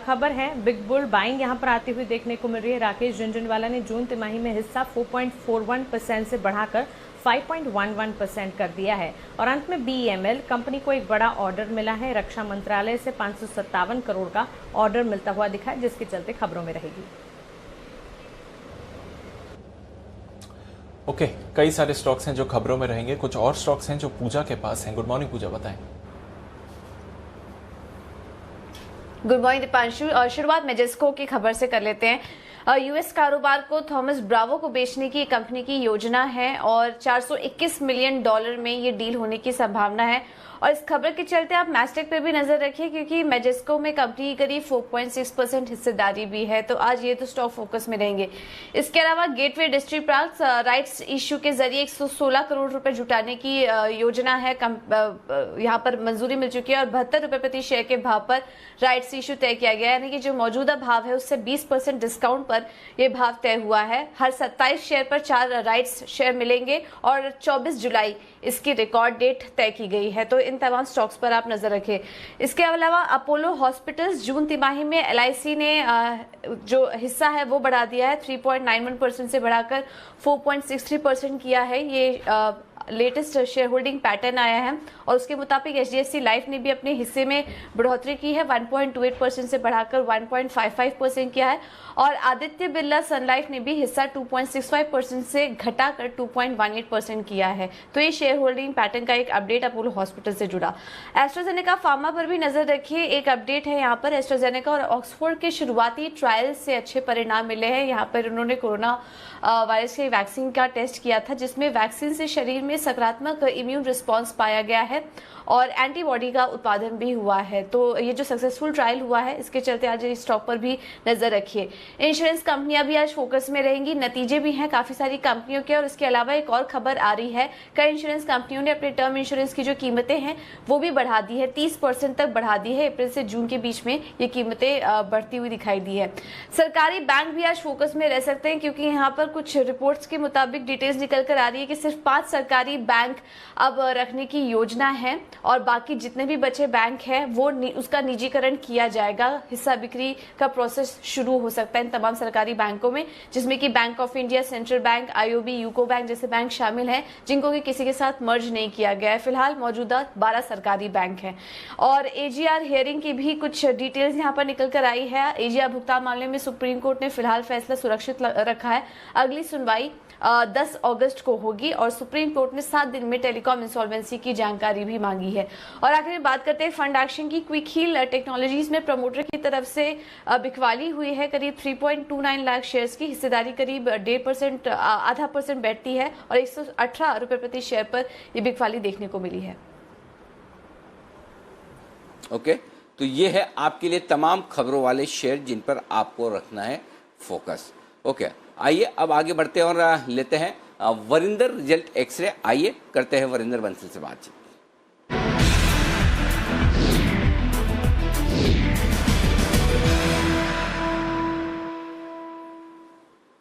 Speaker 3: खबर है, बिग बुल बाइंग यहाँ पर आती हुई देखने को मिल रही है। राकेश झुनझुनवाला ने जून तिमाही में हिस्सा 4.41% से बढ़ाकर 5.11% कर दिया है। और अंत में बीईएमएल कंपनी को एक बड़ा ऑर्डर मिला है। रक्षा मंत्रालय से 557 करोड़ का ऑर्डर मिलता हुआ दिखा है, जिसके चलते खबरों में रहेगी।
Speaker 2: ओके, कई सारे स्टॉक्स हैं जो खबरों में रहेंगे, कुछ और स्टॉक्स हैं जो पूजा के पास हैं। गुड मॉर्निंग पूजा, बताएं।
Speaker 4: Good morning Deepanshu. और शुरुआत मेजेस्को की खबर से कर लेते हैं। यूएस कारोबार को थॉमस ब्रावो को बेचने की कंपनी की योजना है और $421 मिलियन में ये डील होने की संभावना है। और इस खबर के चलते आप मैस्टेक पर भी नजर रखिए क्योंकि मेजेस्को में कंपनी की करीब 4.6% हिस्सेदारी भी है, तो आज ये तो स्टॉक फोकस में रहेंगे। इसके अलावा गेटवे डिस्ट्रीप्राल्स राइट्स इश्यू के जरिए 116 करोड़ रुपए जुटाने की योजना है, यहाँ पर मंजूरी मिल चुकी है और 72 रुपए प्रति शेयर के भाव पर राइट्स इश्यू तय किया गया है, यानी कि जो मौजूदा भाव है उससे 20% डिस्काउंट पर यह भाव तय हुआ है। हर 27 शेयर पर 4 राइट्स शेयर मिलेंगे और 24 जुलाई इसकी रिकॉर्ड डेट तय की गई है। तो इन तमाम स्टॉक्स पर आप नजर रखें। इसके अलावा अपोलो हॉस्पिटल्स जून तिमाही में एलआईसी ने जो हिस्सा है वो बढ़ा दिया है, 3.91% से बढ़ाकर 4.63% किया है। ये लेटेस्ट शेयर होल्डिंग पैटर्न आया है और उसके मुताबिक एचडीएफसी लाइफ ने भी अपने हिस्से में बढ़ोतरी की है, 1.28% से बढ़ाकर 1.55% किया है और आदित्य बिरला सन लाइफ ने भी हिस्सा 2.65% से घटाकर 2.18% किया है। तो ये शेयर होल्डिंग पैटर्न का एक अपडेट अपोलो हॉस्पिटल से जुड़ा। एस्ट्राजेनेका फार्मा पर भी नजर रखिए, एक अपडेट है यहाँ पर। एस्ट्राजेनेका और ऑक्सफोर्ड के शुरुआती ट्रायल से अच्छे परिणाम मिले हैं। यहाँ पर उन्होंने कोरोना वायरस के वैक्सीन का टेस्ट किया था जिसमें वैक्सीन से शरीर में सकारात्मक इम्यून रिस्पांस पाया गया है और एंटीबॉडी का उत्पादन भी हुआ है। तो ये जो सक्सेसफुल ट्रायल हुआ है, इसके चलते आज इस स्टॉक पर भी नजर रखिए। इंश्योरेंस कंपनियां भी आज फोकस में रहेंगी, नतीजे भी हैं काफी सारी कंपनियों के। और इसके अलावा एक और खबर आ रही है, कई इंश्योरेंस कंपनियों ने अपने टर्म इंश्योरेंस की जो कीमतें हैं वो भी बढ़ा दी है, 30% तक बढ़ा दी है। अप्रैल से जून के बीच में ये कीमतें बढ़ती हुई दिखाई दी है। सरकारी बैंक भी आज फोकस में रह सकते हैं, क्योंकि यहाँ पर कुछ रिपोर्ट्स के मुताबिक डिटेल्स निकल कर आ रही है कि सिर्फ 5 सरकारी बैंक अब रखने की योजना है और बाकी जितने भी बचे बैंक हैं वो उसका निजीकरण किया जाएगा। हिस्सा बिक्री का प्रोसेस शुरू हो सकता है इन तमाम सरकारी बैंकों में, जिसमें कि bank of India, central bank, IOB, UCO bank जैसे बैंक शामिल हैं, जिनको कि किसी के साथ मर्ज नहीं किया गया है। फिलहाल मौजूदा 12 सरकारी बैंक हैं। और एजीआर हियरिंग की भी कुछ डिटेल्स यहाँ पर निकल कर आई है। एजीआर भुगतान मामले में सुप्रीम कोर्ट ने फिलहाल फैसला सुरक्षित रखा है। अगली सुनवाई 10 अगस्त को होगी और सुप्रीम कोर्ट ने 7 दिन में टेलीकॉम इंसॉल्वेंसी की जानकारी भी मांगी है। और आखिर में बात करते हैं फंड एक्शन की। क्विक हील टेक्नोलॉजीज में प्रमोटर की तरफ से बिकवाली हुई है। करीब 3.29 लाख शेयर्स की हिस्सेदारी करीब 1.5%, आधा % बैठती है और 118 रुपए प्रति शेयर पर यह बिकवाली देखने को मिली है।
Speaker 1: ओके, तो ये है आपके लिए तमाम खबरों वाले शेयर जिन पर आपको रखना है फोकस। ओके, आइए अब आगे बढ़ते हैं और लेते हैं वरिंदर रिजल्ट एक्सरे। आइए करते हैं वरिंदर बंसल से बातचीत।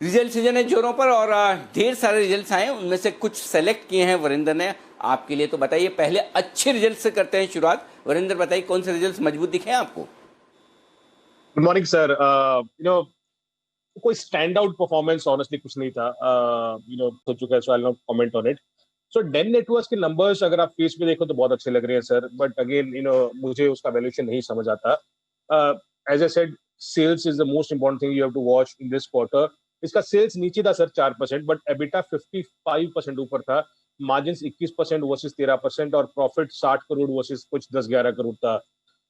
Speaker 1: रिजल्ट सीजन है जोरों पर और ढेर सारे रिजल्ट्स आए, उनमें से कुछ सेलेक्ट किए हैं वरिंदर ने आपके लिए। तो बताइए, पहले अच्छे रिजल्ट से करते हैं शुरुआत। वरिंदर बताइए कौन से रिजल्ट्स मजबूत दिखे हैं आपको?
Speaker 5: Good morning sir. कोई स्टैंड आउट परफॉर्मेंस ऑनेस्टली कुछ नहीं था, हो चुका है, so I will not comment on it. So then networks के नंबर्स अगर आप फेस पे देखो तो बहुत अच्छे लग रहे हैं सर, बट अगेन मुझे उसका वैल्यूएशन नहीं समझ आता। As I said, sales is the most important thing you have to watch in this quarter. इसका सेल्स नीचे था सर 4%, बट एबिटा 55% ऊपर था। मार्जिन 21% वर्सेस 13% और प्रॉफिट 60 करोड़ वर्सेस कुछ 10-11 करोड़ था।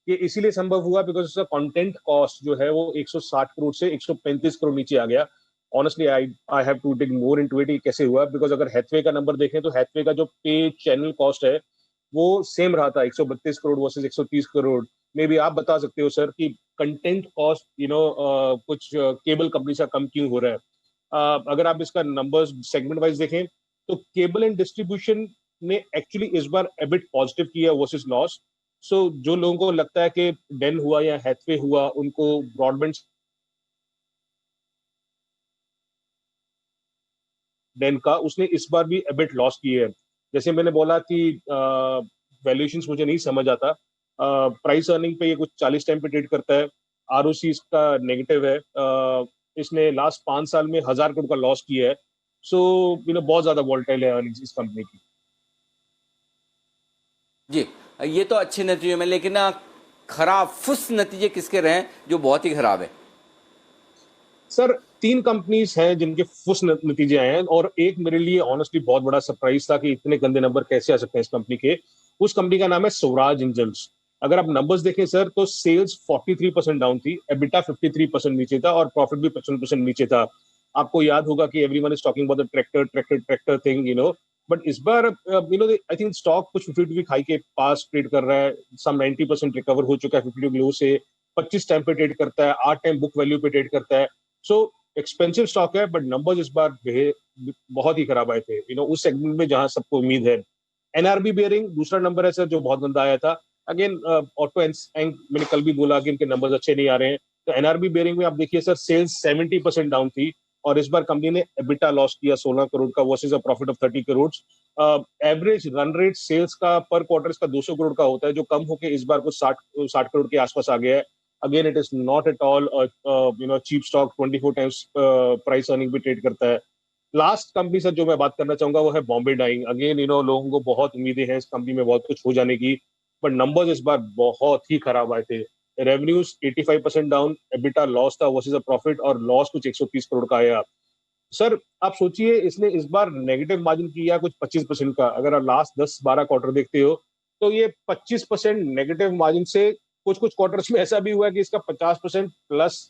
Speaker 5: ये इसीलिए संभव हुआ बिकॉज उसका कंटेंट कॉस्ट जो है वो 160 करोड़ से 135 करोड़ नीचे आ गया। Honestly I have to dig more into it, कैसे हुआ, बिकॉज अगर हैथवे का नंबर देखें तो हैथवे का जो पे चैनल कॉस्ट है वो सेम रहा था, 132 crore versus 130 crore. May be आप बता सकते हो सर कि कंटेंट कॉस्ट कुछ केबल कंपनी से कम क्यों हो रहा है। अगर आप इसका नंबर्स सेगमेंट वाइज देखें तो केबल एंड डिस्ट्रीब्यूशन ने एक्चुअली इस बार एबिट पॉजिटिव किया वर्सेस लॉस। सो जो लोगों को लगता है कि डेन हुआ या हैथवे हुआ, उनको ब्रॉडबैंड डेन का उसने इस बार भी एबिट लॉस किए है। जैसे मैंने बोला कि वैल्यूएशंस मुझे नहीं समझ आता। प्राइस अर्निंग पे ये कुछ 40 टाइम पे ट्रेड करता है। आरओसी इसका नेगेटिव है। इसने लास्ट 5 साल में 1000 करोड़ का लॉस किया है। सो बहुत ज्यादा वोलेटाइल है अर्निंग्स इस कंपनी की।
Speaker 1: जी, ये तो अच्छे नतीजे में, लेकिन खराब फुस नतीजे किसके रहे जो बहुत ही खराब है?
Speaker 5: सर 3 कंपनीज हैं जिनके फुस नतीजे आए हैं और एक मेरे लिए ऑनेस्टली बहुत बड़ा सरप्राइज था कि इतने गंदे नंबर कैसे आ सकते हैं इस कंपनी के। उस कंपनी का नाम है स्वराज इंजन्स। अगर आप नंबर्स देखें सर तो सेल्स 43% डाउन थी, एबिटा 53% नीचे था और प्रॉफिट भी 55% नीचे था। आपको याद होगा कि everyone is talking about the tractor thing, but इस बार आई थिंक स्टॉक कुछ 52 वीक हाई के पास ट्रेड कर रहा है। सम 90% रिकवर हो चुका है 52 लो से। 25 टाइम पे ट्रेड करता है, 8 टाइम बुक वैल्यू पे ट्रेड करता है। सो एक्सपेंसिव स्टॉक है, बट नंबर्स इस बार बहुत ही खराब आए थे, उस सेगमेंट में जहां सबको उम्मीद है। एनआरबी बेयरिंग दूसरा नंबर है सर जो बहुत गंदा आया था। अगेन ऑटो एंड मैंने कल भी बोला कि इनके नंबर्स अच्छे नहीं आ रहे हैं। तो एनआरबी बेयरिंग में आप देखिए सर सेल्स 70% डाउन थी और इस बार कंपनी ने एबिटा लॉस किया 16 करोड़ का versus a profit of 30 crore. Average run rate sales का पर क्वार्टर इसका 200 करोड़ का होता है, जो कम होकर इस बार कुछ 60 करोड़ के आसपास आ गया है। Again it is not at all cheap stock. 24 times price earning भी ट्रेड करता है। लास्ट कंपनी सर जो मैं बात करना चाहूंगा वो है बॉम्बे डाइंग। अगेन लोगों को बहुत उम्मीदें हैं इस कंपनी में बहुत कुछ हो जाने की, बट नंबर्स इस बार बहुत ही खराब आए थे। रेवेन्यूज 85% डाउन, एबिटा लॉस था वर्सेस अ प्रॉफिट और लॉस कुछ 130 करोड़ का आया। सर आप सोचिए इसने इस बार नेगेटिव मार्जिन किया कुछ 25% का। अगर आप लास्ट 10-12 क्वार्टर देखते हो तो ये 25% नेगेटिव मार्जिन से कुछ क्वार्टर्स में ऐसा भी हुआ है कि इसका 50% प्लस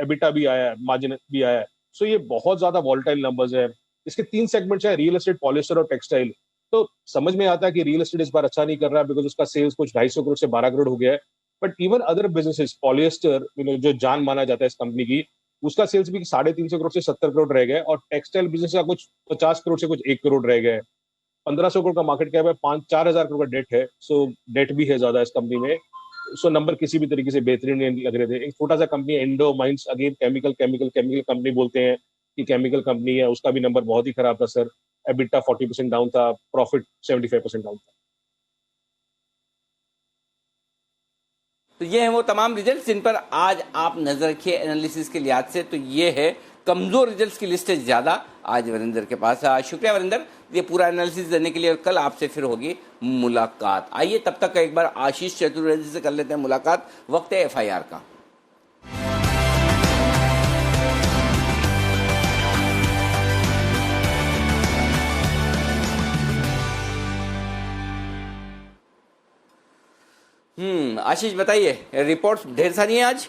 Speaker 5: एबिटा भी आया है, मार्जिन भी आया है। सो ये बहुत ज्यादा वॉलेटाइल नंबर्स है। इसके 3 सेगमेंट्स है, रियल एस्टेट, पॉलिस्टर और टेक्सटाइल। तो समझ में आता है कि रियल एस्टेट इस बार अच्छा नहीं कर रहा, बिकॉज उसका सेल्स कुछ 250 करोड़ से 12 करोड़ हो गया है। But even other businesses, polyester जो जान माना जाता है इस कंपनी की, उसका सेल्स भी 350 करोड़ से 70 करोड़ रह गया, और टेक्सटाइल बिजनेस का कुछ 50 करोड़ से कुछ 1 करोड़ रह गया है। 1500 करोड़ का मार्केट कैप है, 4,000 करोड़ का डेट है, सो डेट भी है ज्यादा इस कंपनी में। सो नंबर किसी भी तरीके से बेहतरीन नहीं लग रहे थे। एक छोटा सा company endo mines, again chemical company बोलते हैं कि केमिकल कंपनी है, उसका भी नंबर बहुत ही खराब था सर। एबिटा 40% डाउन था, प्रॉफिट 75% डाउन था।
Speaker 1: तो ये है वो तमाम रिजल्ट्स जिन पर आज आप नजर रखिए एनालिसिस के लिहाज से। तो ये है कमजोर रिजल्ट्स की लिस्ट है ज्यादा आज वरिंदर के पास। शुक्रिया वरिंदर ये पूरा एनालिसिस देने के लिए, और कल आपसे फिर होगी मुलाकात। आइए तब तक एक बार आशीष चतुर्वेदी से कर लेते हैं मुलाकात। वक्त है FIR का। आशीष बताइए, रिपोर्ट्स ढेर सारी हैं आज।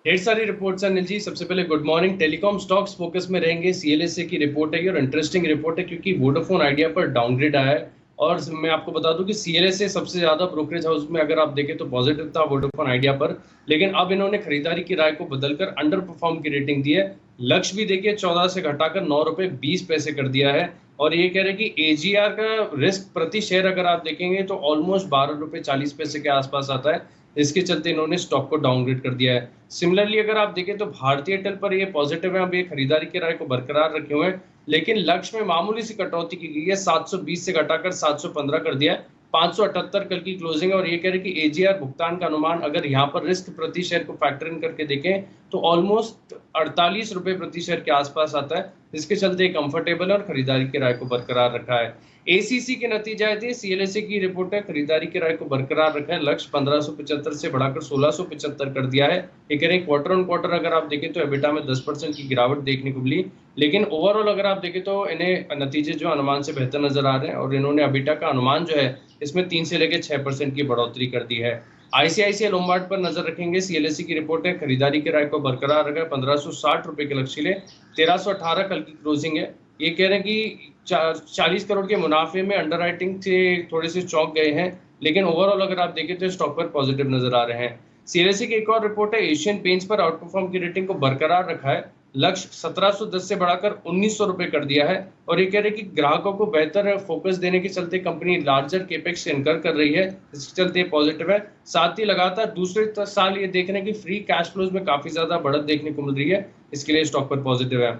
Speaker 6: ढेर सारी रिपोर्ट्स हैं अनिल जी। सबसे पहले good morning. Telecom stocks focus में रहेंगे। CLSA की रिपोर्ट है और इंटरेस्टिंग रिपोर्ट है क्योंकि वोडाफोन आइडिया पर डाउनग्रेड आया है। और मैं आपको बता दूं कि CLSA सबसे ज्यादा ब्रोकरेज हाउस में अगर आप देखें तो पॉजिटिव था वोडाफोन आइडिया पर, लेकिन अब इन्होंने खरीदारी की राय को बदलकर अंडर परफॉर्म की रेटिंग दी है। लक्ष्य भी देखिए 14 से घटाकर 9 रुपए 20 पैसे कर दिया है। और ये कह रहे हैं कि AGR का रिस्क प्रति शेयर अगर आप देखेंगे तो ऑलमोस्ट 12 रुपए 40 पैसे के आसपास आता है। इसके चलते इन्होंने स्टॉक को डाउनग्रेड कर दिया है। सिमिलरली अगर आप देखें तो भारतीय एयरटेल पर ये पॉजिटिव है, अब ये खरीदारी की राय को बरकरार रखे हुए हैं, लेकिन लक्ष्य में मामूली सी कटौती की गई है, 720 से घटाकर 715 कर दिया है। 578 कल की क्लोजिंग है। और ये कह रहे हैं कि AGR भुगतान का अनुमान अगर यहाँ पर रिस्क प्रति शेयर को फैक्टर इन करके देखें तो ऑलमोस्ट 48 रुपए प्रति शेयर के आसपास आता है। इसके चलते कंफर्टेबल और खरीदारी की राय को बरकरार रखा है। ACC के नतीजे आए थे। CLSA की रिपोर्ट है, खरीदारी की राय को बरकरार रखा है। लक्ष्य 1575 से बढ़ाकर 1675 कर दिया है। ये कह रहे हैं क्वार्टर ऑन क्वार्टर अगर आप देखें तो EBITDA में 10% की गिरावट देखने को मिली, लेकिन ओवरऑल अगर आप देखें तो इन्हें नतीजे जो अनुमान से बेहतर नजर आ रहे हैं। और इन्होंने EBITDA का अनुमान जो है इसमें 3 से लेकर 6% की बढ़ोतरी कर दी है। ICICI लोम्बार्ड पर नजर रखेंगे। CLSA की रिपोर्ट है, खरीदारी की राय को बरकरार रखा है। 1560 रुपए के लक्ष्य ले 1318 कल की क्लोजिंग है। ये कह रहे हैं कि 40 करोड़ के मुनाफे में अंडरराइटिंग से थोड़े से चौंक गए हैं, लेकिन ओवरऑल अगर आप देखें तो स्टॉक पर पॉजिटिव नजर आ रहे हैं। CLSA की एक और रिपोर्ट है, एशियन पेंट्स पर आउट परफॉर्म की रेटिंग को बरकरार रखा है। लक्ष्य 1710 से बढ़ाकर 1900 रुपए कर दिया है। और ये कह रहे हैं कि ग्राहकों को बेहतर फोकस देने के चलते कंपनी लार्जर केपेक्स से इनकर कर रही है, इसके चलते पॉजिटिव है। साथ ही लगातार दूसरे साल ये देख रहे हैं कि फ्री कैश फ्लोज में काफी ज्यादा बढ़त देखने को मिल रही है, इसके लिए स्टॉक पर पॉजिटिव है।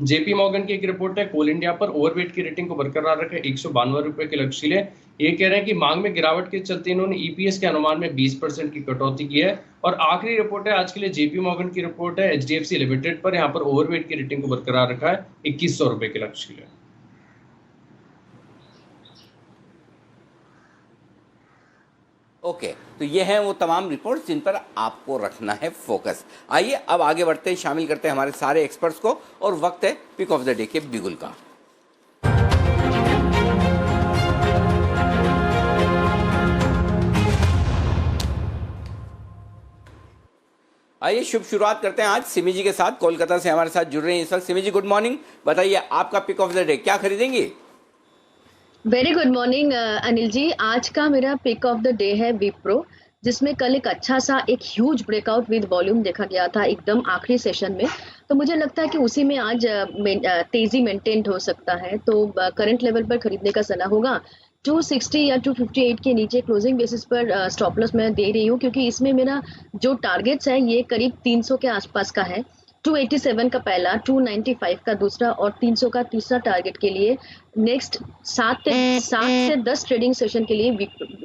Speaker 6: JP मॉर्गन की एक रिपोर्ट है, कोल इंडिया पर ओवरवेट की रेटिंग को बरकरार रखा है। 192 रुपए के लक्ष्य ले। ये कह रहे हैं कि मांग में गिरावट के चलते इन्होंने EPS के अनुमान में 20% की कटौती की है। और आखिरी रिपोर्ट है आज के लिए JP मॉर्गन की रिपोर्ट है, HDFC लिमिटेड पर यहाँ पर ओवरवेट की रेटिंग को बरकरार रखा है 2100 रुपए के लक्ष्य ले।
Speaker 1: ओके, तो ये है वो तमाम रिपोर्ट्स जिन पर आपको रखना है फोकस। आइए अब आगे बढ़ते हैं, शामिल करते हैं हमारे सारे एक्सपर्ट्स को, और वक्त है पिक ऑफ द डे के बिगुल का। आइए शुभ शुरुआत करते हैं आज सिमी जी के साथ, कोलकाता से हमारे साथ जुड़ रहे हैं इस वक्त। सिमी जी गुड मॉर्निंग, बताइए आपका पिक ऑफ द डे क्या खरीदेंगे?
Speaker 7: वेरी गुड मॉर्निंग अनिल जी। आज का मेरा पिक ऑफ द डे है विप्रो, जिसमें कल एक अच्छा सा एक ह्यूज ब्रेकआउट विद वॉल्यूम देखा गया था एकदम आखिरी सेशन में। तो मुझे लगता है कि उसी में आज तेजी मेंटेन हो सकता है, तो करंट लेवल पर खरीदने का सलाह होगा। 260 या 258 के नीचे क्लोजिंग बेसिस पर स्टॉप लॉस मैं दे रही हूँ, क्योंकि इसमें मेरा जो टारगेट्स है ये करीब 300 के आसपास का है। 287 का पहला, 295 का दूसरा और 300 का तीसरा टारगेट के लिए नेक्स्ट 7 से 10 ट्रेडिंग सेशन के लिए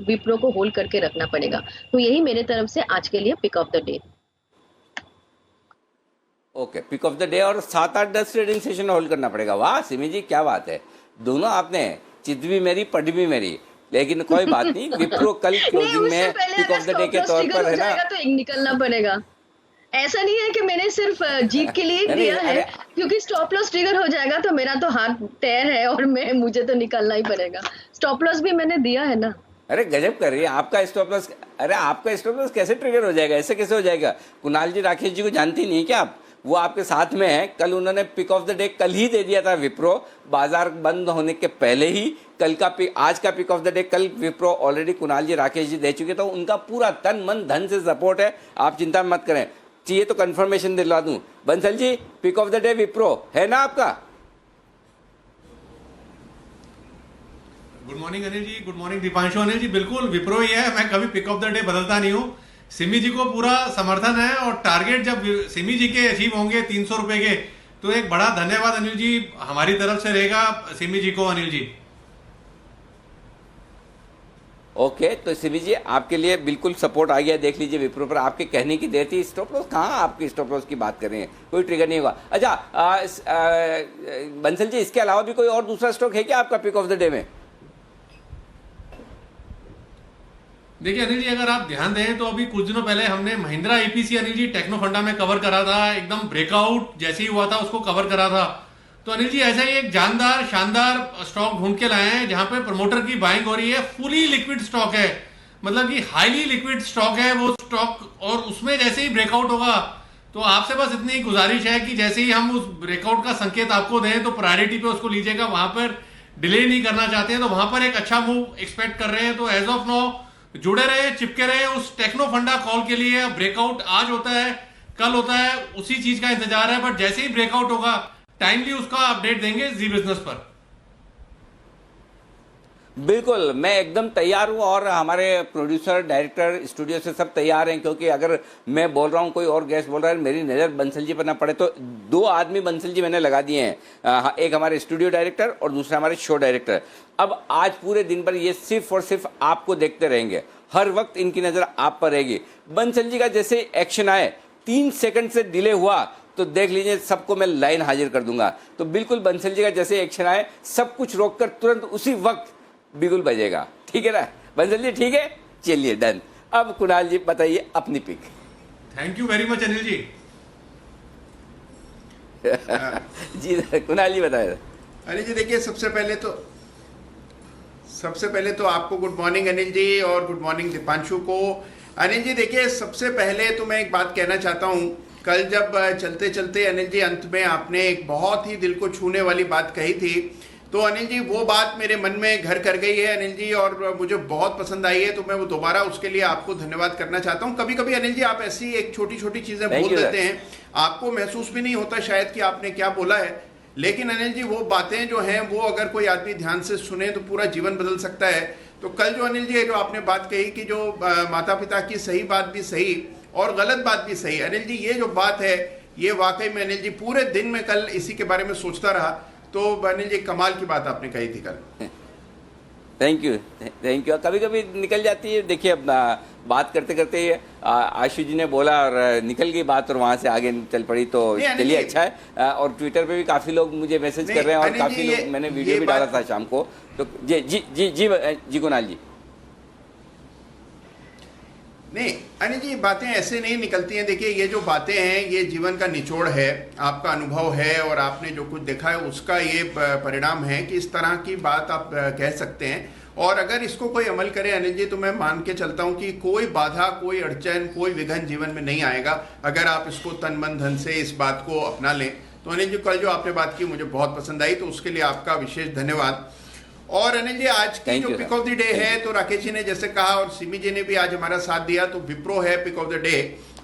Speaker 7: विप्रो को होल्ड करके रखना पड़ेगा। तो यही मेरे तरफ से आज के लिए pick of the day.
Speaker 1: Okay, pick of the day और 7-8-10 ट्रेडिंग सेशन होल्ड करना पड़ेगा। वाह सिमी जी क्या बात है, दोनों आपने चित भी मेरी पढ़ भी मेरी, लेकिन कोई बात नहीं। विप्रो कल क्लोजिंग में पिक ऑफ द डे के तौर पर है ना,
Speaker 7: तो एक निकलना पड़ेगा। ऐसा नहीं है कि मैंने सिर्फ जीत के लिए दिया है, क्योंकि स्टॉप लॉस ट्रिगर हो जाएगा तो मेरा तो हाथ तैर है और मुझे तो निकलना ही पड़ेगा। स्टॉप लॉस भी मैंने दिया है ना।
Speaker 1: अरे गजब कर रही है आपका स्टॉप लॉस। अरे आपका स्टॉप लॉस कैसे ट्रिगर हो जाएगा, ऐसे कैसे हो जाएगा? कुणाल जी राकेश जी को जानती नहीं क्या आप? वो आपके साथ में है। कल उन्होंने पिक ऑफ द डे कल ही दे दिया था विप्रो, बाजार बंद होने के पहले ही। कल का आज का पिक ऑफ द डे कल विप्रो ऑलरेडी कुणाल जी, राकेश जी दे चुके, तो उनका पूरा तन मन धन से सपोर्ट है, आप चिंता मत करें। चाहिए तो कंफर्मेशन दिलवा दूं। Bansal ji, pick of the day Wipro है ना आपका?
Speaker 8: Good morning Anil ji, good morning Deepanshu. Anil ji बिल्कुल विप्रो ही है, मैं कभी पिक ऑफ द डे बदलता नहीं हूँ। सिमी जी को पूरा समर्थन है और टारगेट जब सिमी जी के अचीव होंगे 300 रुपए के, तो एक बड़ा धन्यवाद अनिल जी हमारी तरफ से रहेगा सिमी जी को। अनिल जी
Speaker 1: ओके, तो सिमी जी आपके लिए बिल्कुल सपोर्ट आ गया। देख लीजिए विप्रो पर आपके कहने की देर थी। स्टॉप लॉस कहाँ, आपकी स्टॉप लॉस की बात कर रहे हैं, कोई ट्रिगर नहीं होगा। अच्छा बंसल जी, इसके अलावा भी कोई और दूसरा स्टॉक है क्या आपका पिक ऑफ द डे में?
Speaker 8: देखिए अनिल जी, अगर आप ध्यान दें तो अभी कुछ दिनों पहले हमने महिंद्रा ईपीसी अनिल जी टेक्नो फंडा में कवर करा था, एकदम ब्रेकआउट जैसे ही हुआ था उसको कवर करा था। तो अनिल जी ऐसा ही एक जानदार शानदार स्टॉक ढूंढ के लाए हैं जहां पे प्रमोटर की बाइंग हो रही है। फुली लिक्विड स्टॉक है, मतलब कि हाईली लिक्विड स्टॉक है वो स्टॉक, और उसमें जैसे ही ब्रेकआउट होगा तो आपसे बस इतनी गुजारिश है कि जैसे ही हम उस ब्रेकआउट का संकेत आपको दें तो प्रायोरिटी पे उसको लीजिएगा। वहां पर डिले नहीं करना चाहते हैं, तो वहां पर एक अच्छा मूव एक्सपेक्ट कर रहे हैं। तो एज ऑफ नाउ जुड़े रहे, चिपके रहे उस टेक्नो फंडा कॉल के लिए। ब्रेकआउट आज होता है, कल होता है, उसी चीज का इंतजार है, बट जैसे ही ब्रेकआउट होगा टाइमली उसका अपडेट देंगे जी बिजनेस पर।
Speaker 1: बिल्कुल, मैं एकदम तैयार हूँ और हमारे प्रोड्यूसर डायरेक्टर स्टूडियो से सब तैयार हैं, क्योंकि अगर मैं बोल रहा हूँ कोई और गेस्ट बोल रहा है, मेरी नज़र बंसल जी पर ना पड़े। तो 2 आदमी बंसल जी मैंने लगा दिए हैं, एक हमारे स्टूडियो डायरेक्टर और दूसरा हमारे शो डायरेक्टर। अब आज पूरे दिन भर ये सिर्फ और सिर्फ आपको देखते रहेंगे, हर वक्त इनकी नज़र आप पर रहेगी। बंसल जी का जैसे एक्शन आए, 3 सेकंड से डिले हुआ तो देख लीजिए सबको मैं लाइन हाजिर कर दूंगा। तो बिल्कुल बंसल जी का जैसे एक्शन आए, सब कुछ रोककर तुरंत उसी वक्त बिल्कुल बजेगा, ठीक है ना बंसल जी? ठीक है, चलिए डन। अब कुणाल जी बताइए अपनी pick.
Speaker 8: Thank you very much Anil ji.
Speaker 1: जी कुणाल जी बताइए।
Speaker 9: अनिल जी देखिए, सबसे पहले तो आपको गुड मॉर्निंग अनिल जी, और गुड मॉर्निंग दीपांशु को। अनिल जी देखिए, सबसे पहले तो मैं एक बात कहना चाहता हूँ। कल जब चलते चलते अनिल जी अंत में आपने एक बहुत ही दिल को छूने वाली बात कही थी, तो अनिल जी वो बात मेरे मन में घर कर गई है अनिल जी, और मुझे बहुत पसंद आई है। तो मैं वो दोबारा उसके लिए आपको धन्यवाद करना चाहता हूँ। कभी कभी अनिल जी आप ऐसी एक छोटी छोटी चीजें बोल देते हैं, आपको महसूस भी नहीं होता शायद कि आपने क्या बोला है, लेकिन अनिल जी वो बातें जो हैं वो अगर कोई आदमी ध्यान से सुने तो पूरा जीवन बदल सकता है। तो कल जो अनिल जी जो आपने बात कही कि जो माता पिता की सही बात भी सही और गलत बात भी सही, अनिल जी ये जो बात है ये वाकई में अनिल जी पूरे दिन में कल इसी के बारे में सोचता रहा। तो अनिल जी कमाल की बात आपने कही थी कल।
Speaker 1: Thank you, thank you. कभी कभी निकल जाती है, देखिए बात करते करते आशु जी ने बोला और निकल गई बात और वहां से आगे चल पड़ी, तो चलिए अच्छा है। और ट्विटर पे भी काफी लोग मुझे मैसेज कर रहे हैं और काफी लोग, मैंने वीडियो भी डाला था शाम को। तो जी जी जी जी जी कुणाल जी।
Speaker 9: नहीं अनिल जी, बातें ऐसे नहीं निकलती हैं। देखिए ये जो बातें हैं ये जीवन का निचोड़ है, आपका अनुभव है और आपने जो कुछ देखा है उसका ये परिणाम है कि इस तरह की बात आप कह सकते हैं। और अगर इसको कोई अमल करे अनिल जी, तो मैं मान के चलता हूं कि कोई बाधा, कोई अड़चन, कोई विघन जीवन में नहीं आएगा अगर आप इसको तन मन धन से इस बात को अपना लें। तो अनिल जी कल जो आपने बात की मुझे बहुत पसंद आई, तो उसके लिए आपका विशेष धन्यवाद। और अनिल जी आज की जो पिक ऑफ द डे है, तो राकेश जी ने जैसे कहा और सिमी जी ने भी आज हमारा साथ दिया, तो विप्रो है पिक ऑफ द डे।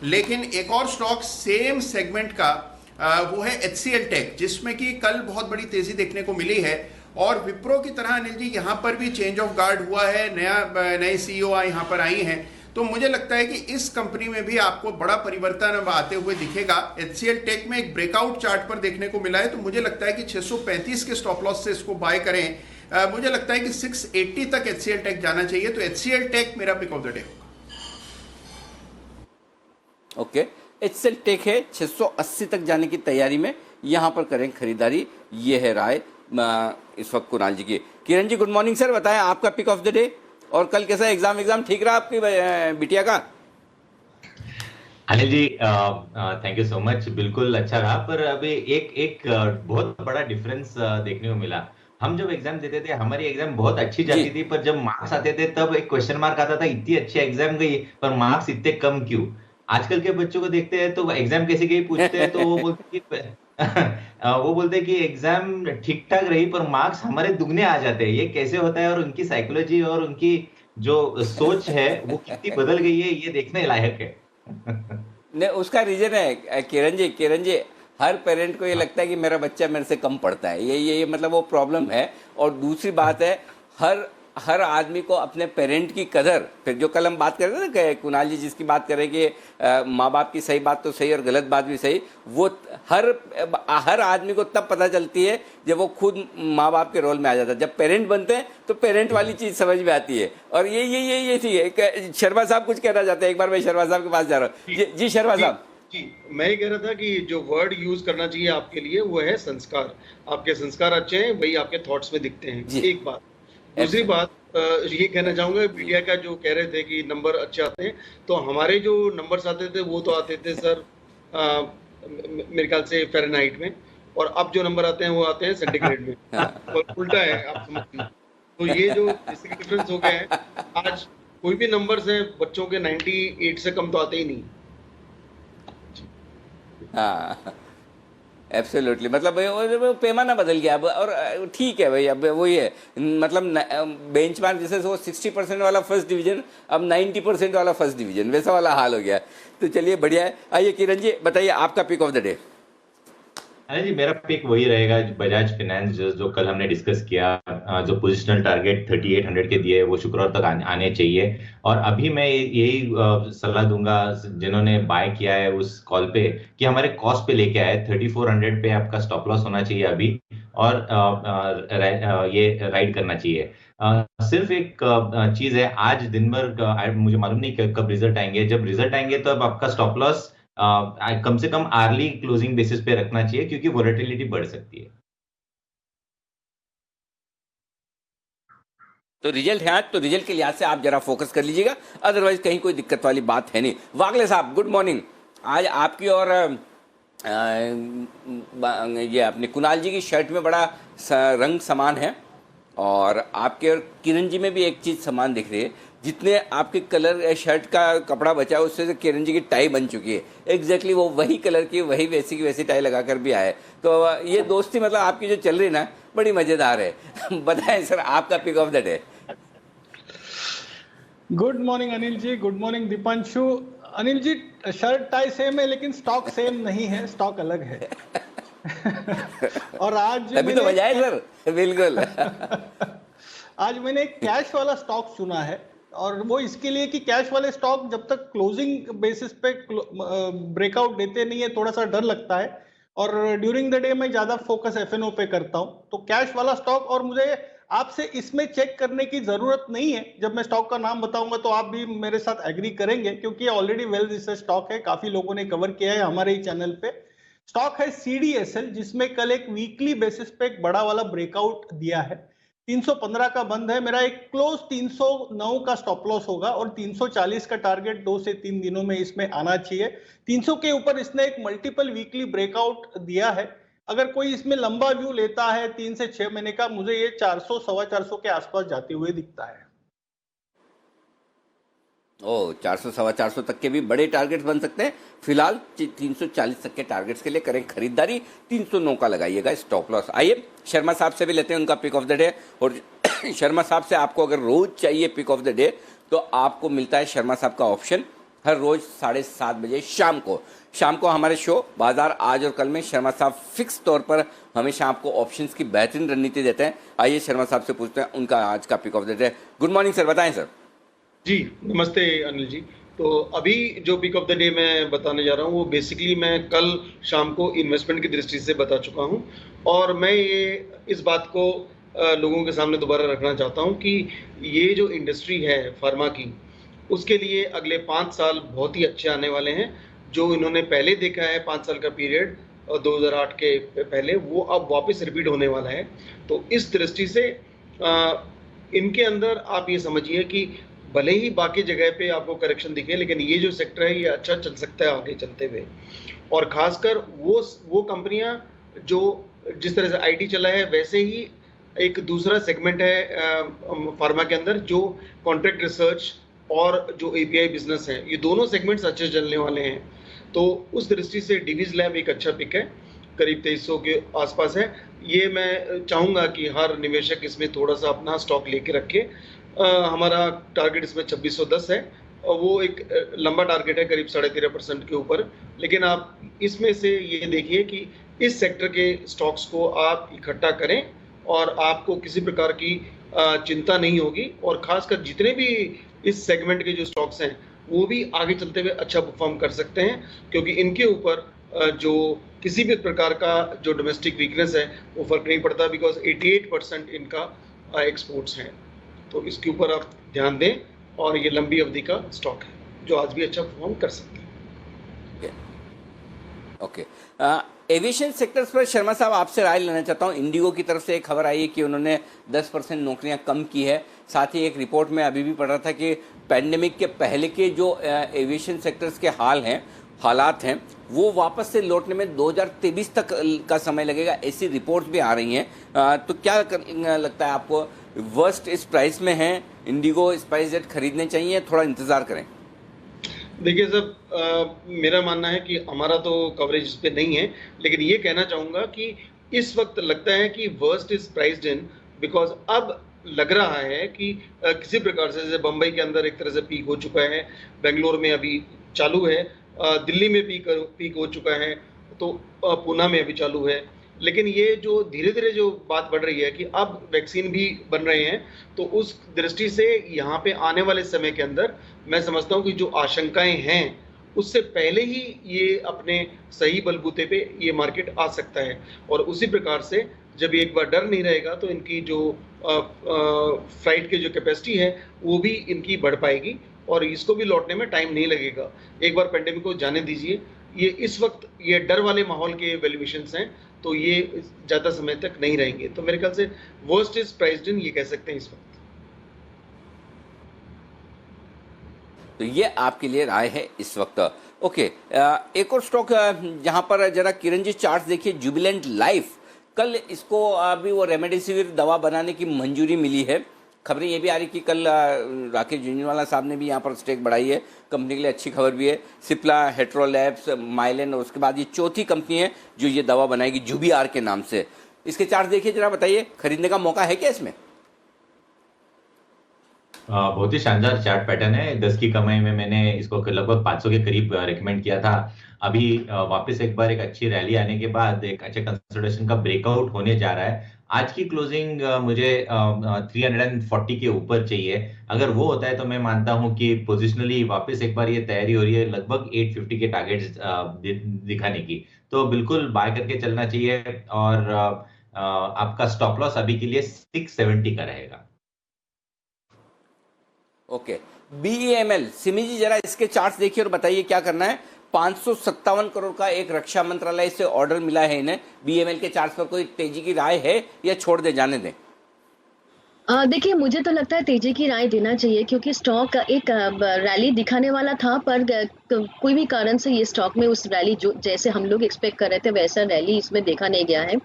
Speaker 9: लेकिन एक और स्टॉक सेम सेगमेंट का वो है HCL टेक, जिसमें कि कल बहुत बड़ी तेजी देखने को मिली है। और विप्रो की तरह अनिल जी यहाँ पर भी चेंज ऑफ गार्ड हुआ है, नए CEO यहाँ पर आई हैं। तो मुझे लगता है कि इस कंपनी में भी आपको बड़ा परिवर्तन अब आते हुए दिखेगा। HCL टेक में एक ब्रेकआउट चार्ट पर देखने को मिला है, तो मुझे लगता है कि 635 के स्टॉप लॉस से इसको बाय करें। मुझे लगता है कि 680 तक HCL टेक जाना चाहिए। तो HCL टेक मेरा pick of the day.
Speaker 1: Okay, HCL tech है 680 तक जाने की तैयारी में, यहां पर करें खरीदारी। ये है राय इस वक्त कुणाल जी की। Kiran ji good morning sir, बताएं आपका पिक ऑफ द डे और कल कैसा एग्जाम ठीक रहा आपकी बिटिया का?
Speaker 10: Anil ji thank you so much, बिल्कुल अच्छा रहा। पर अभी एक बहुत बड़ा डिफरेंस देखने को मिला। हम जब एग्जाम देते थे हमारी एग्जाम बहुत अच्छी जाती थी, पर जब मार्क्स आते थे तब एक क्वेश्चन मार्क आता था, इतनी अच्छी एग्जाम गई पर मार्क्स इतने कम क्यों? आजकल के बच्चों को देखते हैं तो एग्जाम कैसे गई पूछते हैं तो वो बोलते हैं कि वो बोलते हैं कि एग्जाम ठीक ठाक रही पर मार्क्स हमारे दुगने आ जाते हैं, ये कैसे होता है और उनकी साइकोलॉजी और उनकी जो सोच है वो कितनी बदल गई है, ये देखने लायक है।
Speaker 1: नहीं, उसका रीजन है किरण जी, हर पेरेंट को ये लगता है कि मेरा बच्चा मेरे से कम पढ़ता है, ये मतलब वो प्रॉब्लम है। और दूसरी बात है, हर आदमी को अपने पेरेंट की कदर, फिर जो कल हम बात कर रहे थे ना कि कुणाल जी जिसकी बात कर रहे हैं कि माँ बाप की सही बात तो सही और गलत बात भी सही, वो हर आदमी को तब पता चलती है जब वो खुद माँ बाप के रोल में आ जाता है। जब पेरेंट बनते हैं तो पेरेंट वाली चीज समझ में आती है। और ये ठीक है। शर्मा साहब कुछ कहना चाहते हैं, एक बार मैं शर्मा साहब के पास जा रहा हूँ। जी शर्मा साहब।
Speaker 11: जी, मैं ये कह रहा था कि जो वर्ड यूज करना चाहिए आपके लिए वो है संस्कार। आपके संस्कार अच्छे हैं, वही आपके थॉट्स में दिखते हैं। एक बात। दूसरी बात ये कहना चाहूंगा, मीडिया का जो कह रहे थे कि नंबर अच्छे आते हैं, तो हमारे जो नंबर्स आते थे वो तो आते थे सर मेरे ख्याल से फ़ारेनहाइट में, और अब जो नंबर आते हैं वो आते हैं सेंटीग्रेड में। और उल्टा है, आप समझिए। तो ये जो इसके डिफरेंस हो गया है, आज कोई भी नंबर्स है बच्चों के 98 से कम तो आते ही नहीं।
Speaker 1: हाँ एब्सोल्युटली, मतलब वो पैमाना बदल गया अब। और ठीक है भाई, अब वही है, मतलब बेंचमार्क जैसे वो 60% वाला फर्स्ट डिवीजन अब 90% वाला फर्स्ट डिवीजन, वैसा वाला हाल हो गया। तो चलिए बढ़िया है। आइए किरण जी बताइए आपका पिक ऑफ द डे।
Speaker 10: अरे जी, मेरा पिक वही रहेगा बजाज फाइनेंस, जो कल हमने डिस्कस किया, जो पोजिशनल टारगेट 3800 के दिए वो शुक्रवार तक आने चाहिए। और अभी मैं यही सलाह दूंगा जिन्होंने बाय किया है उस कॉल पे कि हमारे कॉस्ट पे लेके आए, 3400 पे आपका स्टॉप लॉस होना चाहिए अभी, और ये राइड करना चाहिए। सिर्फ एक चीज है, आज दिन भर मुझे मालूम नहीं कब रिजल्ट आएंगे, जब रिजल्ट आएंगे तो अब आपका स्टॉप लॉस कम से कम आर्ली क्लोजिंग बेसिस पे रखना चाहिए, क्योंकि वोलेटिलिटी बढ़ सकती है।
Speaker 1: तो रिजल्ट है आज, तो रिजल्ट के लिहाज से आप जरा फोकस कर लीजिएगा, अदरवाइज कहीं कोई दिक्कत वाली बात है नहीं। वागले साहब गुड मॉर्निंग। आज आपकी और ये अपने कुणाल जी की शर्ट में बड़ा रंग समान है, और आपके और किरण जी में भी एक चीज समान दिख रही है। जितने आपके कलर शर्ट का कपड़ा बचा है उससे किरण जी की टाई बन चुकी है एग्जैक्टली वो वही कलर की, वही वैसी की वैसी टाई लगाकर भी आए। तो ये दोस्ती मतलब आपकी जो चल रही ना बड़ी मजेदार है। बताएं सर आपका pick of the day.
Speaker 12: Good morning Anil ji, good morning Deepanshu. Anil ji shirt tie same है लेकिन स्टॉक सेम नहीं है, स्टॉक अलग है। और आज
Speaker 1: अभी तो बजाए सर, बिल्कुल।
Speaker 12: आज मैंने एक कैश वाला स्टॉक चुना है, और वो इसके लिए कि कैश वाले स्टॉक जब तक क्लोजिंग बेसिस पे ब्रेकआउट देते नहीं है थोड़ा सा डर लगता है, और ड्यूरिंग द डे मैं ज्यादा फोकस एफएनओ पे करता हूं। तो कैश वाला स्टॉक, और मुझे आपसे इसमें चेक करने की जरूरत नहीं है, जब मैं स्टॉक का नाम बताऊंगा तो आप भी मेरे साथ एग्री करेंगे, क्योंकि ऑलरेडी वेल रिसर्च स्टॉक है, काफी लोगों ने कवर किया है हमारे ही चैनल पे। स्टॉक है CDSL, जिसमें कल एक वीकली बेसिस पे एक बड़ा वाला ब्रेकआउट दिया है। 315 का बंद है, मेरा एक क्लोज 309 का स्टॉप लॉस होगा, और 340 का टारगेट 2 से 3 दिनों में इसमें आना चाहिए। 300 के ऊपर इसने एक मल्टीपल वीकली ब्रेकआउट दिया है। अगर कोई इसमें लंबा व्यू लेता है 3 से 6 महीने का, मुझे ये 400 सवा 400 के आसपास जाते हुए दिखता है।
Speaker 1: 400 सवा 400 तक के भी बड़े टारगेट्स बन सकते हैं। फिलहाल 340 तक के टारगेट्स के लिए करें खरीदारी, 309 का लगाइएगा स्टॉप लॉस। आइए शर्मा साहब से भी लेते हैं उनका पिक ऑफ द डे। और शर्मा साहब से आपको अगर रोज चाहिए पिक ऑफ द डे तो आपको मिलता है शर्मा साहब का ऑप्शन हर रोज 7:30 बजे शाम को हमारे शो बाजार आज और कल में शर्मा साहब फिक्स तौर पर हमेशा आपको ऑप्शंस की बेहतरीन रणनीति देते हैं। आइए शर्मा साहब से पूछते हैं उनका आज का pick of the day. Good morning sir, बताएं सर।
Speaker 11: जी नमस्ते अनिल जी। तो अभी जो पिक ऑफ द डे मैं बताने जा रहा हूँ वो बेसिकली मैं कल शाम को इन्वेस्टमेंट की दृष्टि से बता चुका हूँ, और मैं ये इस बात को लोगों के सामने दोबारा रखना चाहता हूँ कि ये जो इंडस्ट्री है फार्मा की, उसके लिए अगले 5 साल बहुत ही अच्छे आने वाले हैं। जो इन्होंने पहले देखा है 5 साल का पीरियड 2008 के पहले, वो अब वापस रिपीट होने वाला है। तो इस दृष्टि से इनके अंदर आप ये समझिए कि भले ही बाकी जगह पे आपको करेक्शन दिखे, लेकिन ये जो सेक्टर है ये अच्छा चल सकता है आगे चलते हुए। और खासकर वो कंपनियां जो जिस तरह से आईटी चला है, वैसे ही एक दूसरा सेगमेंट है फार्मा के अंदर जो कॉन्ट्रैक्ट रिसर्च और जो API बिजनेस है, ये दोनों सेगमेंट्स अच्छे चलने वाले हैं। तो उस दृष्टि से डिवीज लैब एक अच्छा पिक है, करीब 2300 के आसपास है। ये मैं चाहूँगा कि हर निवेशक इसमें थोड़ा सा अपना स्टॉक लेके रखे। हमारा टारगेट इसमें 2610 है और वो एक लंबा टारगेट है, करीब 13.5% के ऊपर। लेकिन आप इसमें से ये देखिए कि इस सेक्टर के स्टॉक्स को आप इकट्ठा करें और आपको किसी प्रकार की चिंता नहीं होगी। और खासकर जितने भी इस सेगमेंट के जो स्टॉक्स हैं वो भी आगे चलते हुए अच्छा परफॉर्म कर सकते हैं, क्योंकि इनके ऊपर जो किसी भी प्रकार का जो डोमेस्टिक वीकनेस है वो फर्क नहीं पड़ता, बिकॉज 88% इनका एक्सपोर्ट्स हैं। तो इसके ऊपर आप ध्यान दें और ये लंबी अवधि का स्टॉक है जो आज भी अच्छा परफॉर्म कर सकते हैं।
Speaker 1: ओके, एविएशन सेक्टर्स पर शर्मा साहब आपसे राय लेना चाहता हूं। इंडिगो की तरफ से एक खबर आई है कि उन्होंने 10% नौकरियां कम की है। साथ ही एक रिपोर्ट में अभी भी पढ़ रहा था कि पैंडेमिक के पहले के जो एविएशन सेक्टर्स के हालात हैं वो वापस से लौटने में 2023 तक का समय लगेगा, ऐसी रिपोर्ट्स भी आ रही हैं। तो क्या लगता है आपको, वर्स्ट इस प्राइस में है, इंडिगो स्पाइस जेट खरीदने चाहिए, थोड़ा इंतजार करें?
Speaker 11: देखिए साहब, मेरा मानना है कि हमारा तो कवरेज इस पे नहीं है, लेकिन ये कहना चाहूँगा कि इस वक्त लगता है कि worst is priced in, because अब लग रहा है कि किसी प्रकार से, जैसे बम्बई के अंदर एक तरह से पीक हो चुका है, बेंगलोर में अभी चालू है, दिल्ली में पीक हो चुका है, तो पूना में अभी चालू है। लेकिन ये जो धीरे धीरे जो बात बढ़ रही है कि अब वैक्सीन भी बन रहे हैं, तो उस दृष्टि से यहाँ पे आने वाले समय के अंदर मैं समझता हूँ कि जो आशंकाएं हैं उससे पहले ही ये अपने सही बलबूते पे ये मार्केट आ सकता है। और उसी प्रकार से जब एक बार डर नहीं रहेगा तो इनकी जो फ्लाइट की जो कैपेसिटी है वो भी इनकी बढ़ पाएगी और इसको भी लौटने में टाइम नहीं लगेगा। एक बार पेंडेमिक को जाने दीजिए, ये इस वक्त ये डर वाले माहौल के वैल्यूएशंस हैं, तो ये ज़्यादा समय तक नहीं रहेंगे। तो मेरे ख्याल से वर्स्ट इज प्राइस्ड इन, ये कह सकते हैं इस वक्त।
Speaker 1: तो ये आपके लिए राय है इस वक्त। ओके, एक और स्टॉक जहां पर जरा किरण जी चार्ट देखिए, जुबिलेंट लाइफ, कल इसको अभी वो रेमडेसिविर दवा बनाने की मंजूरी मिली है। खबरें ये भी आ रही कि कल राकेश झुंझुनवाला साहब ने भी यहाँ पर स्टेक बढ़ाई है, कंपनी के लिए अच्छी खबर भी है। सिप्ला, हेट्रोलैब्स, माइलेन और उसके बाद ये चौथी कंपनी है जो ये दवा बनाएगी जुबीआर के नाम से। इसके चार्ट देखिए जरा, बताइए खरीदने का मौका है क्या इसमें?
Speaker 10: बहुत ही शानदार चार्ट पैटर्न है। 10 की कमाई में मैंने इसको लगभग 500 के करीब रेकमेंड किया था। अभी वापस एक बार एक अच्छी रैली आने के बाद एक अच्छे कंसोलिडेशन का ब्रेकआउट होने जा रहा है। आज की क्लोजिंग मुझे 340 के ऊपर चाहिए। अगर वो होता है तो मैं मानता हूं कि पोजिशनली वापस एक बार ये तैयारी हो रही है लगभग 850 के टारगेट्स दिखाने की, तो बिल्कुल बाय करके चलना चाहिए। और आपका स्टॉप लॉस अभी के लिए 670 का रहेगा।
Speaker 1: ओके, BEML, सिमी जी जरा इसके चार्ट्स देखिए और बताइए क्या करना है। 557 करोड़ का एक रक्षा मंत्रालय से ऑर्डर मिला है इन्हें। BEML के चार्ट्स पर कोई तेजी की राय है या छोड़ दे, जाने दें?
Speaker 7: देखिए, मुझे तो लगता है तेजी की राय देना चाहिए, क्योंकि स्टॉक एक रैली दिखाने वाला था, पर कोई भी कारण से ये स्टॉक में उस रैली जो जैसे हम लोग एक्सपेक्ट कर रहे थे वैसा रैली इसमें देखा नहीं गया है।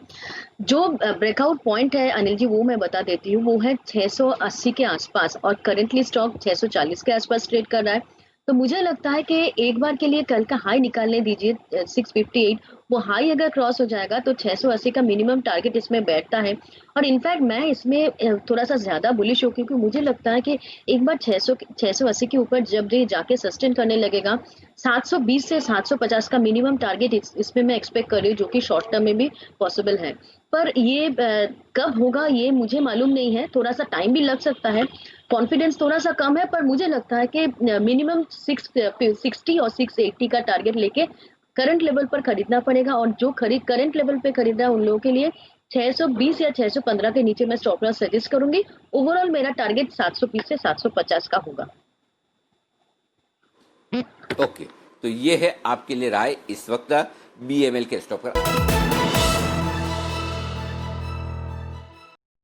Speaker 7: जो ब्रेकआउट पॉइंट है अनिल जी, वो मैं बता देती हूँ, वो है 680 के आसपास और करेंटली स्टॉक 640 के आसपास ट्रेड कर रहा है। तो मुझे लगता है कि एक बार के लिए कल का हाई निकालने दीजिए 658। वो हाई अगर क्रॉस हो जाएगा तो 680 का मिनिमम टारगेट इसमें बैठता है। और इनफैक्ट मैं इसमें थोड़ा सा ज्यादा बुलिश हूँ, क्योंकि मुझे लगता है कि एक बार 680 के ऊपर जब ये जाके सस्टेन करने लगेगा, 720 से 750 का मिनिमम टारगेट इसमें मैं एक्सपेक्ट कर रही हूँ, जो कि शॉर्ट टर्म में भी पॉसिबल है। पर ये कब होगा ये मुझे मालूम नहीं है, थोड़ा सा टाइम भी लग सकता है, कॉन्फिडेंस थोड़ा सा कम है। पर मुझे लगता है कि मिनिमम 660 और 680 का टारगेट लेके करंट लेवल पर खरीदना पड़ेगा। और जो करंट लेवल पे खरीदना है उन लोगों के लिए 620 या 615 के नीचे मैं स्टॉप लॉस सजेस्ट करूंगी। ओवरऑल मेरा टारगेट 720 से 750 का होगा।
Speaker 1: ओके, तो ये है आपके लिए राय इस वक्त BEML के स्टॉक पर।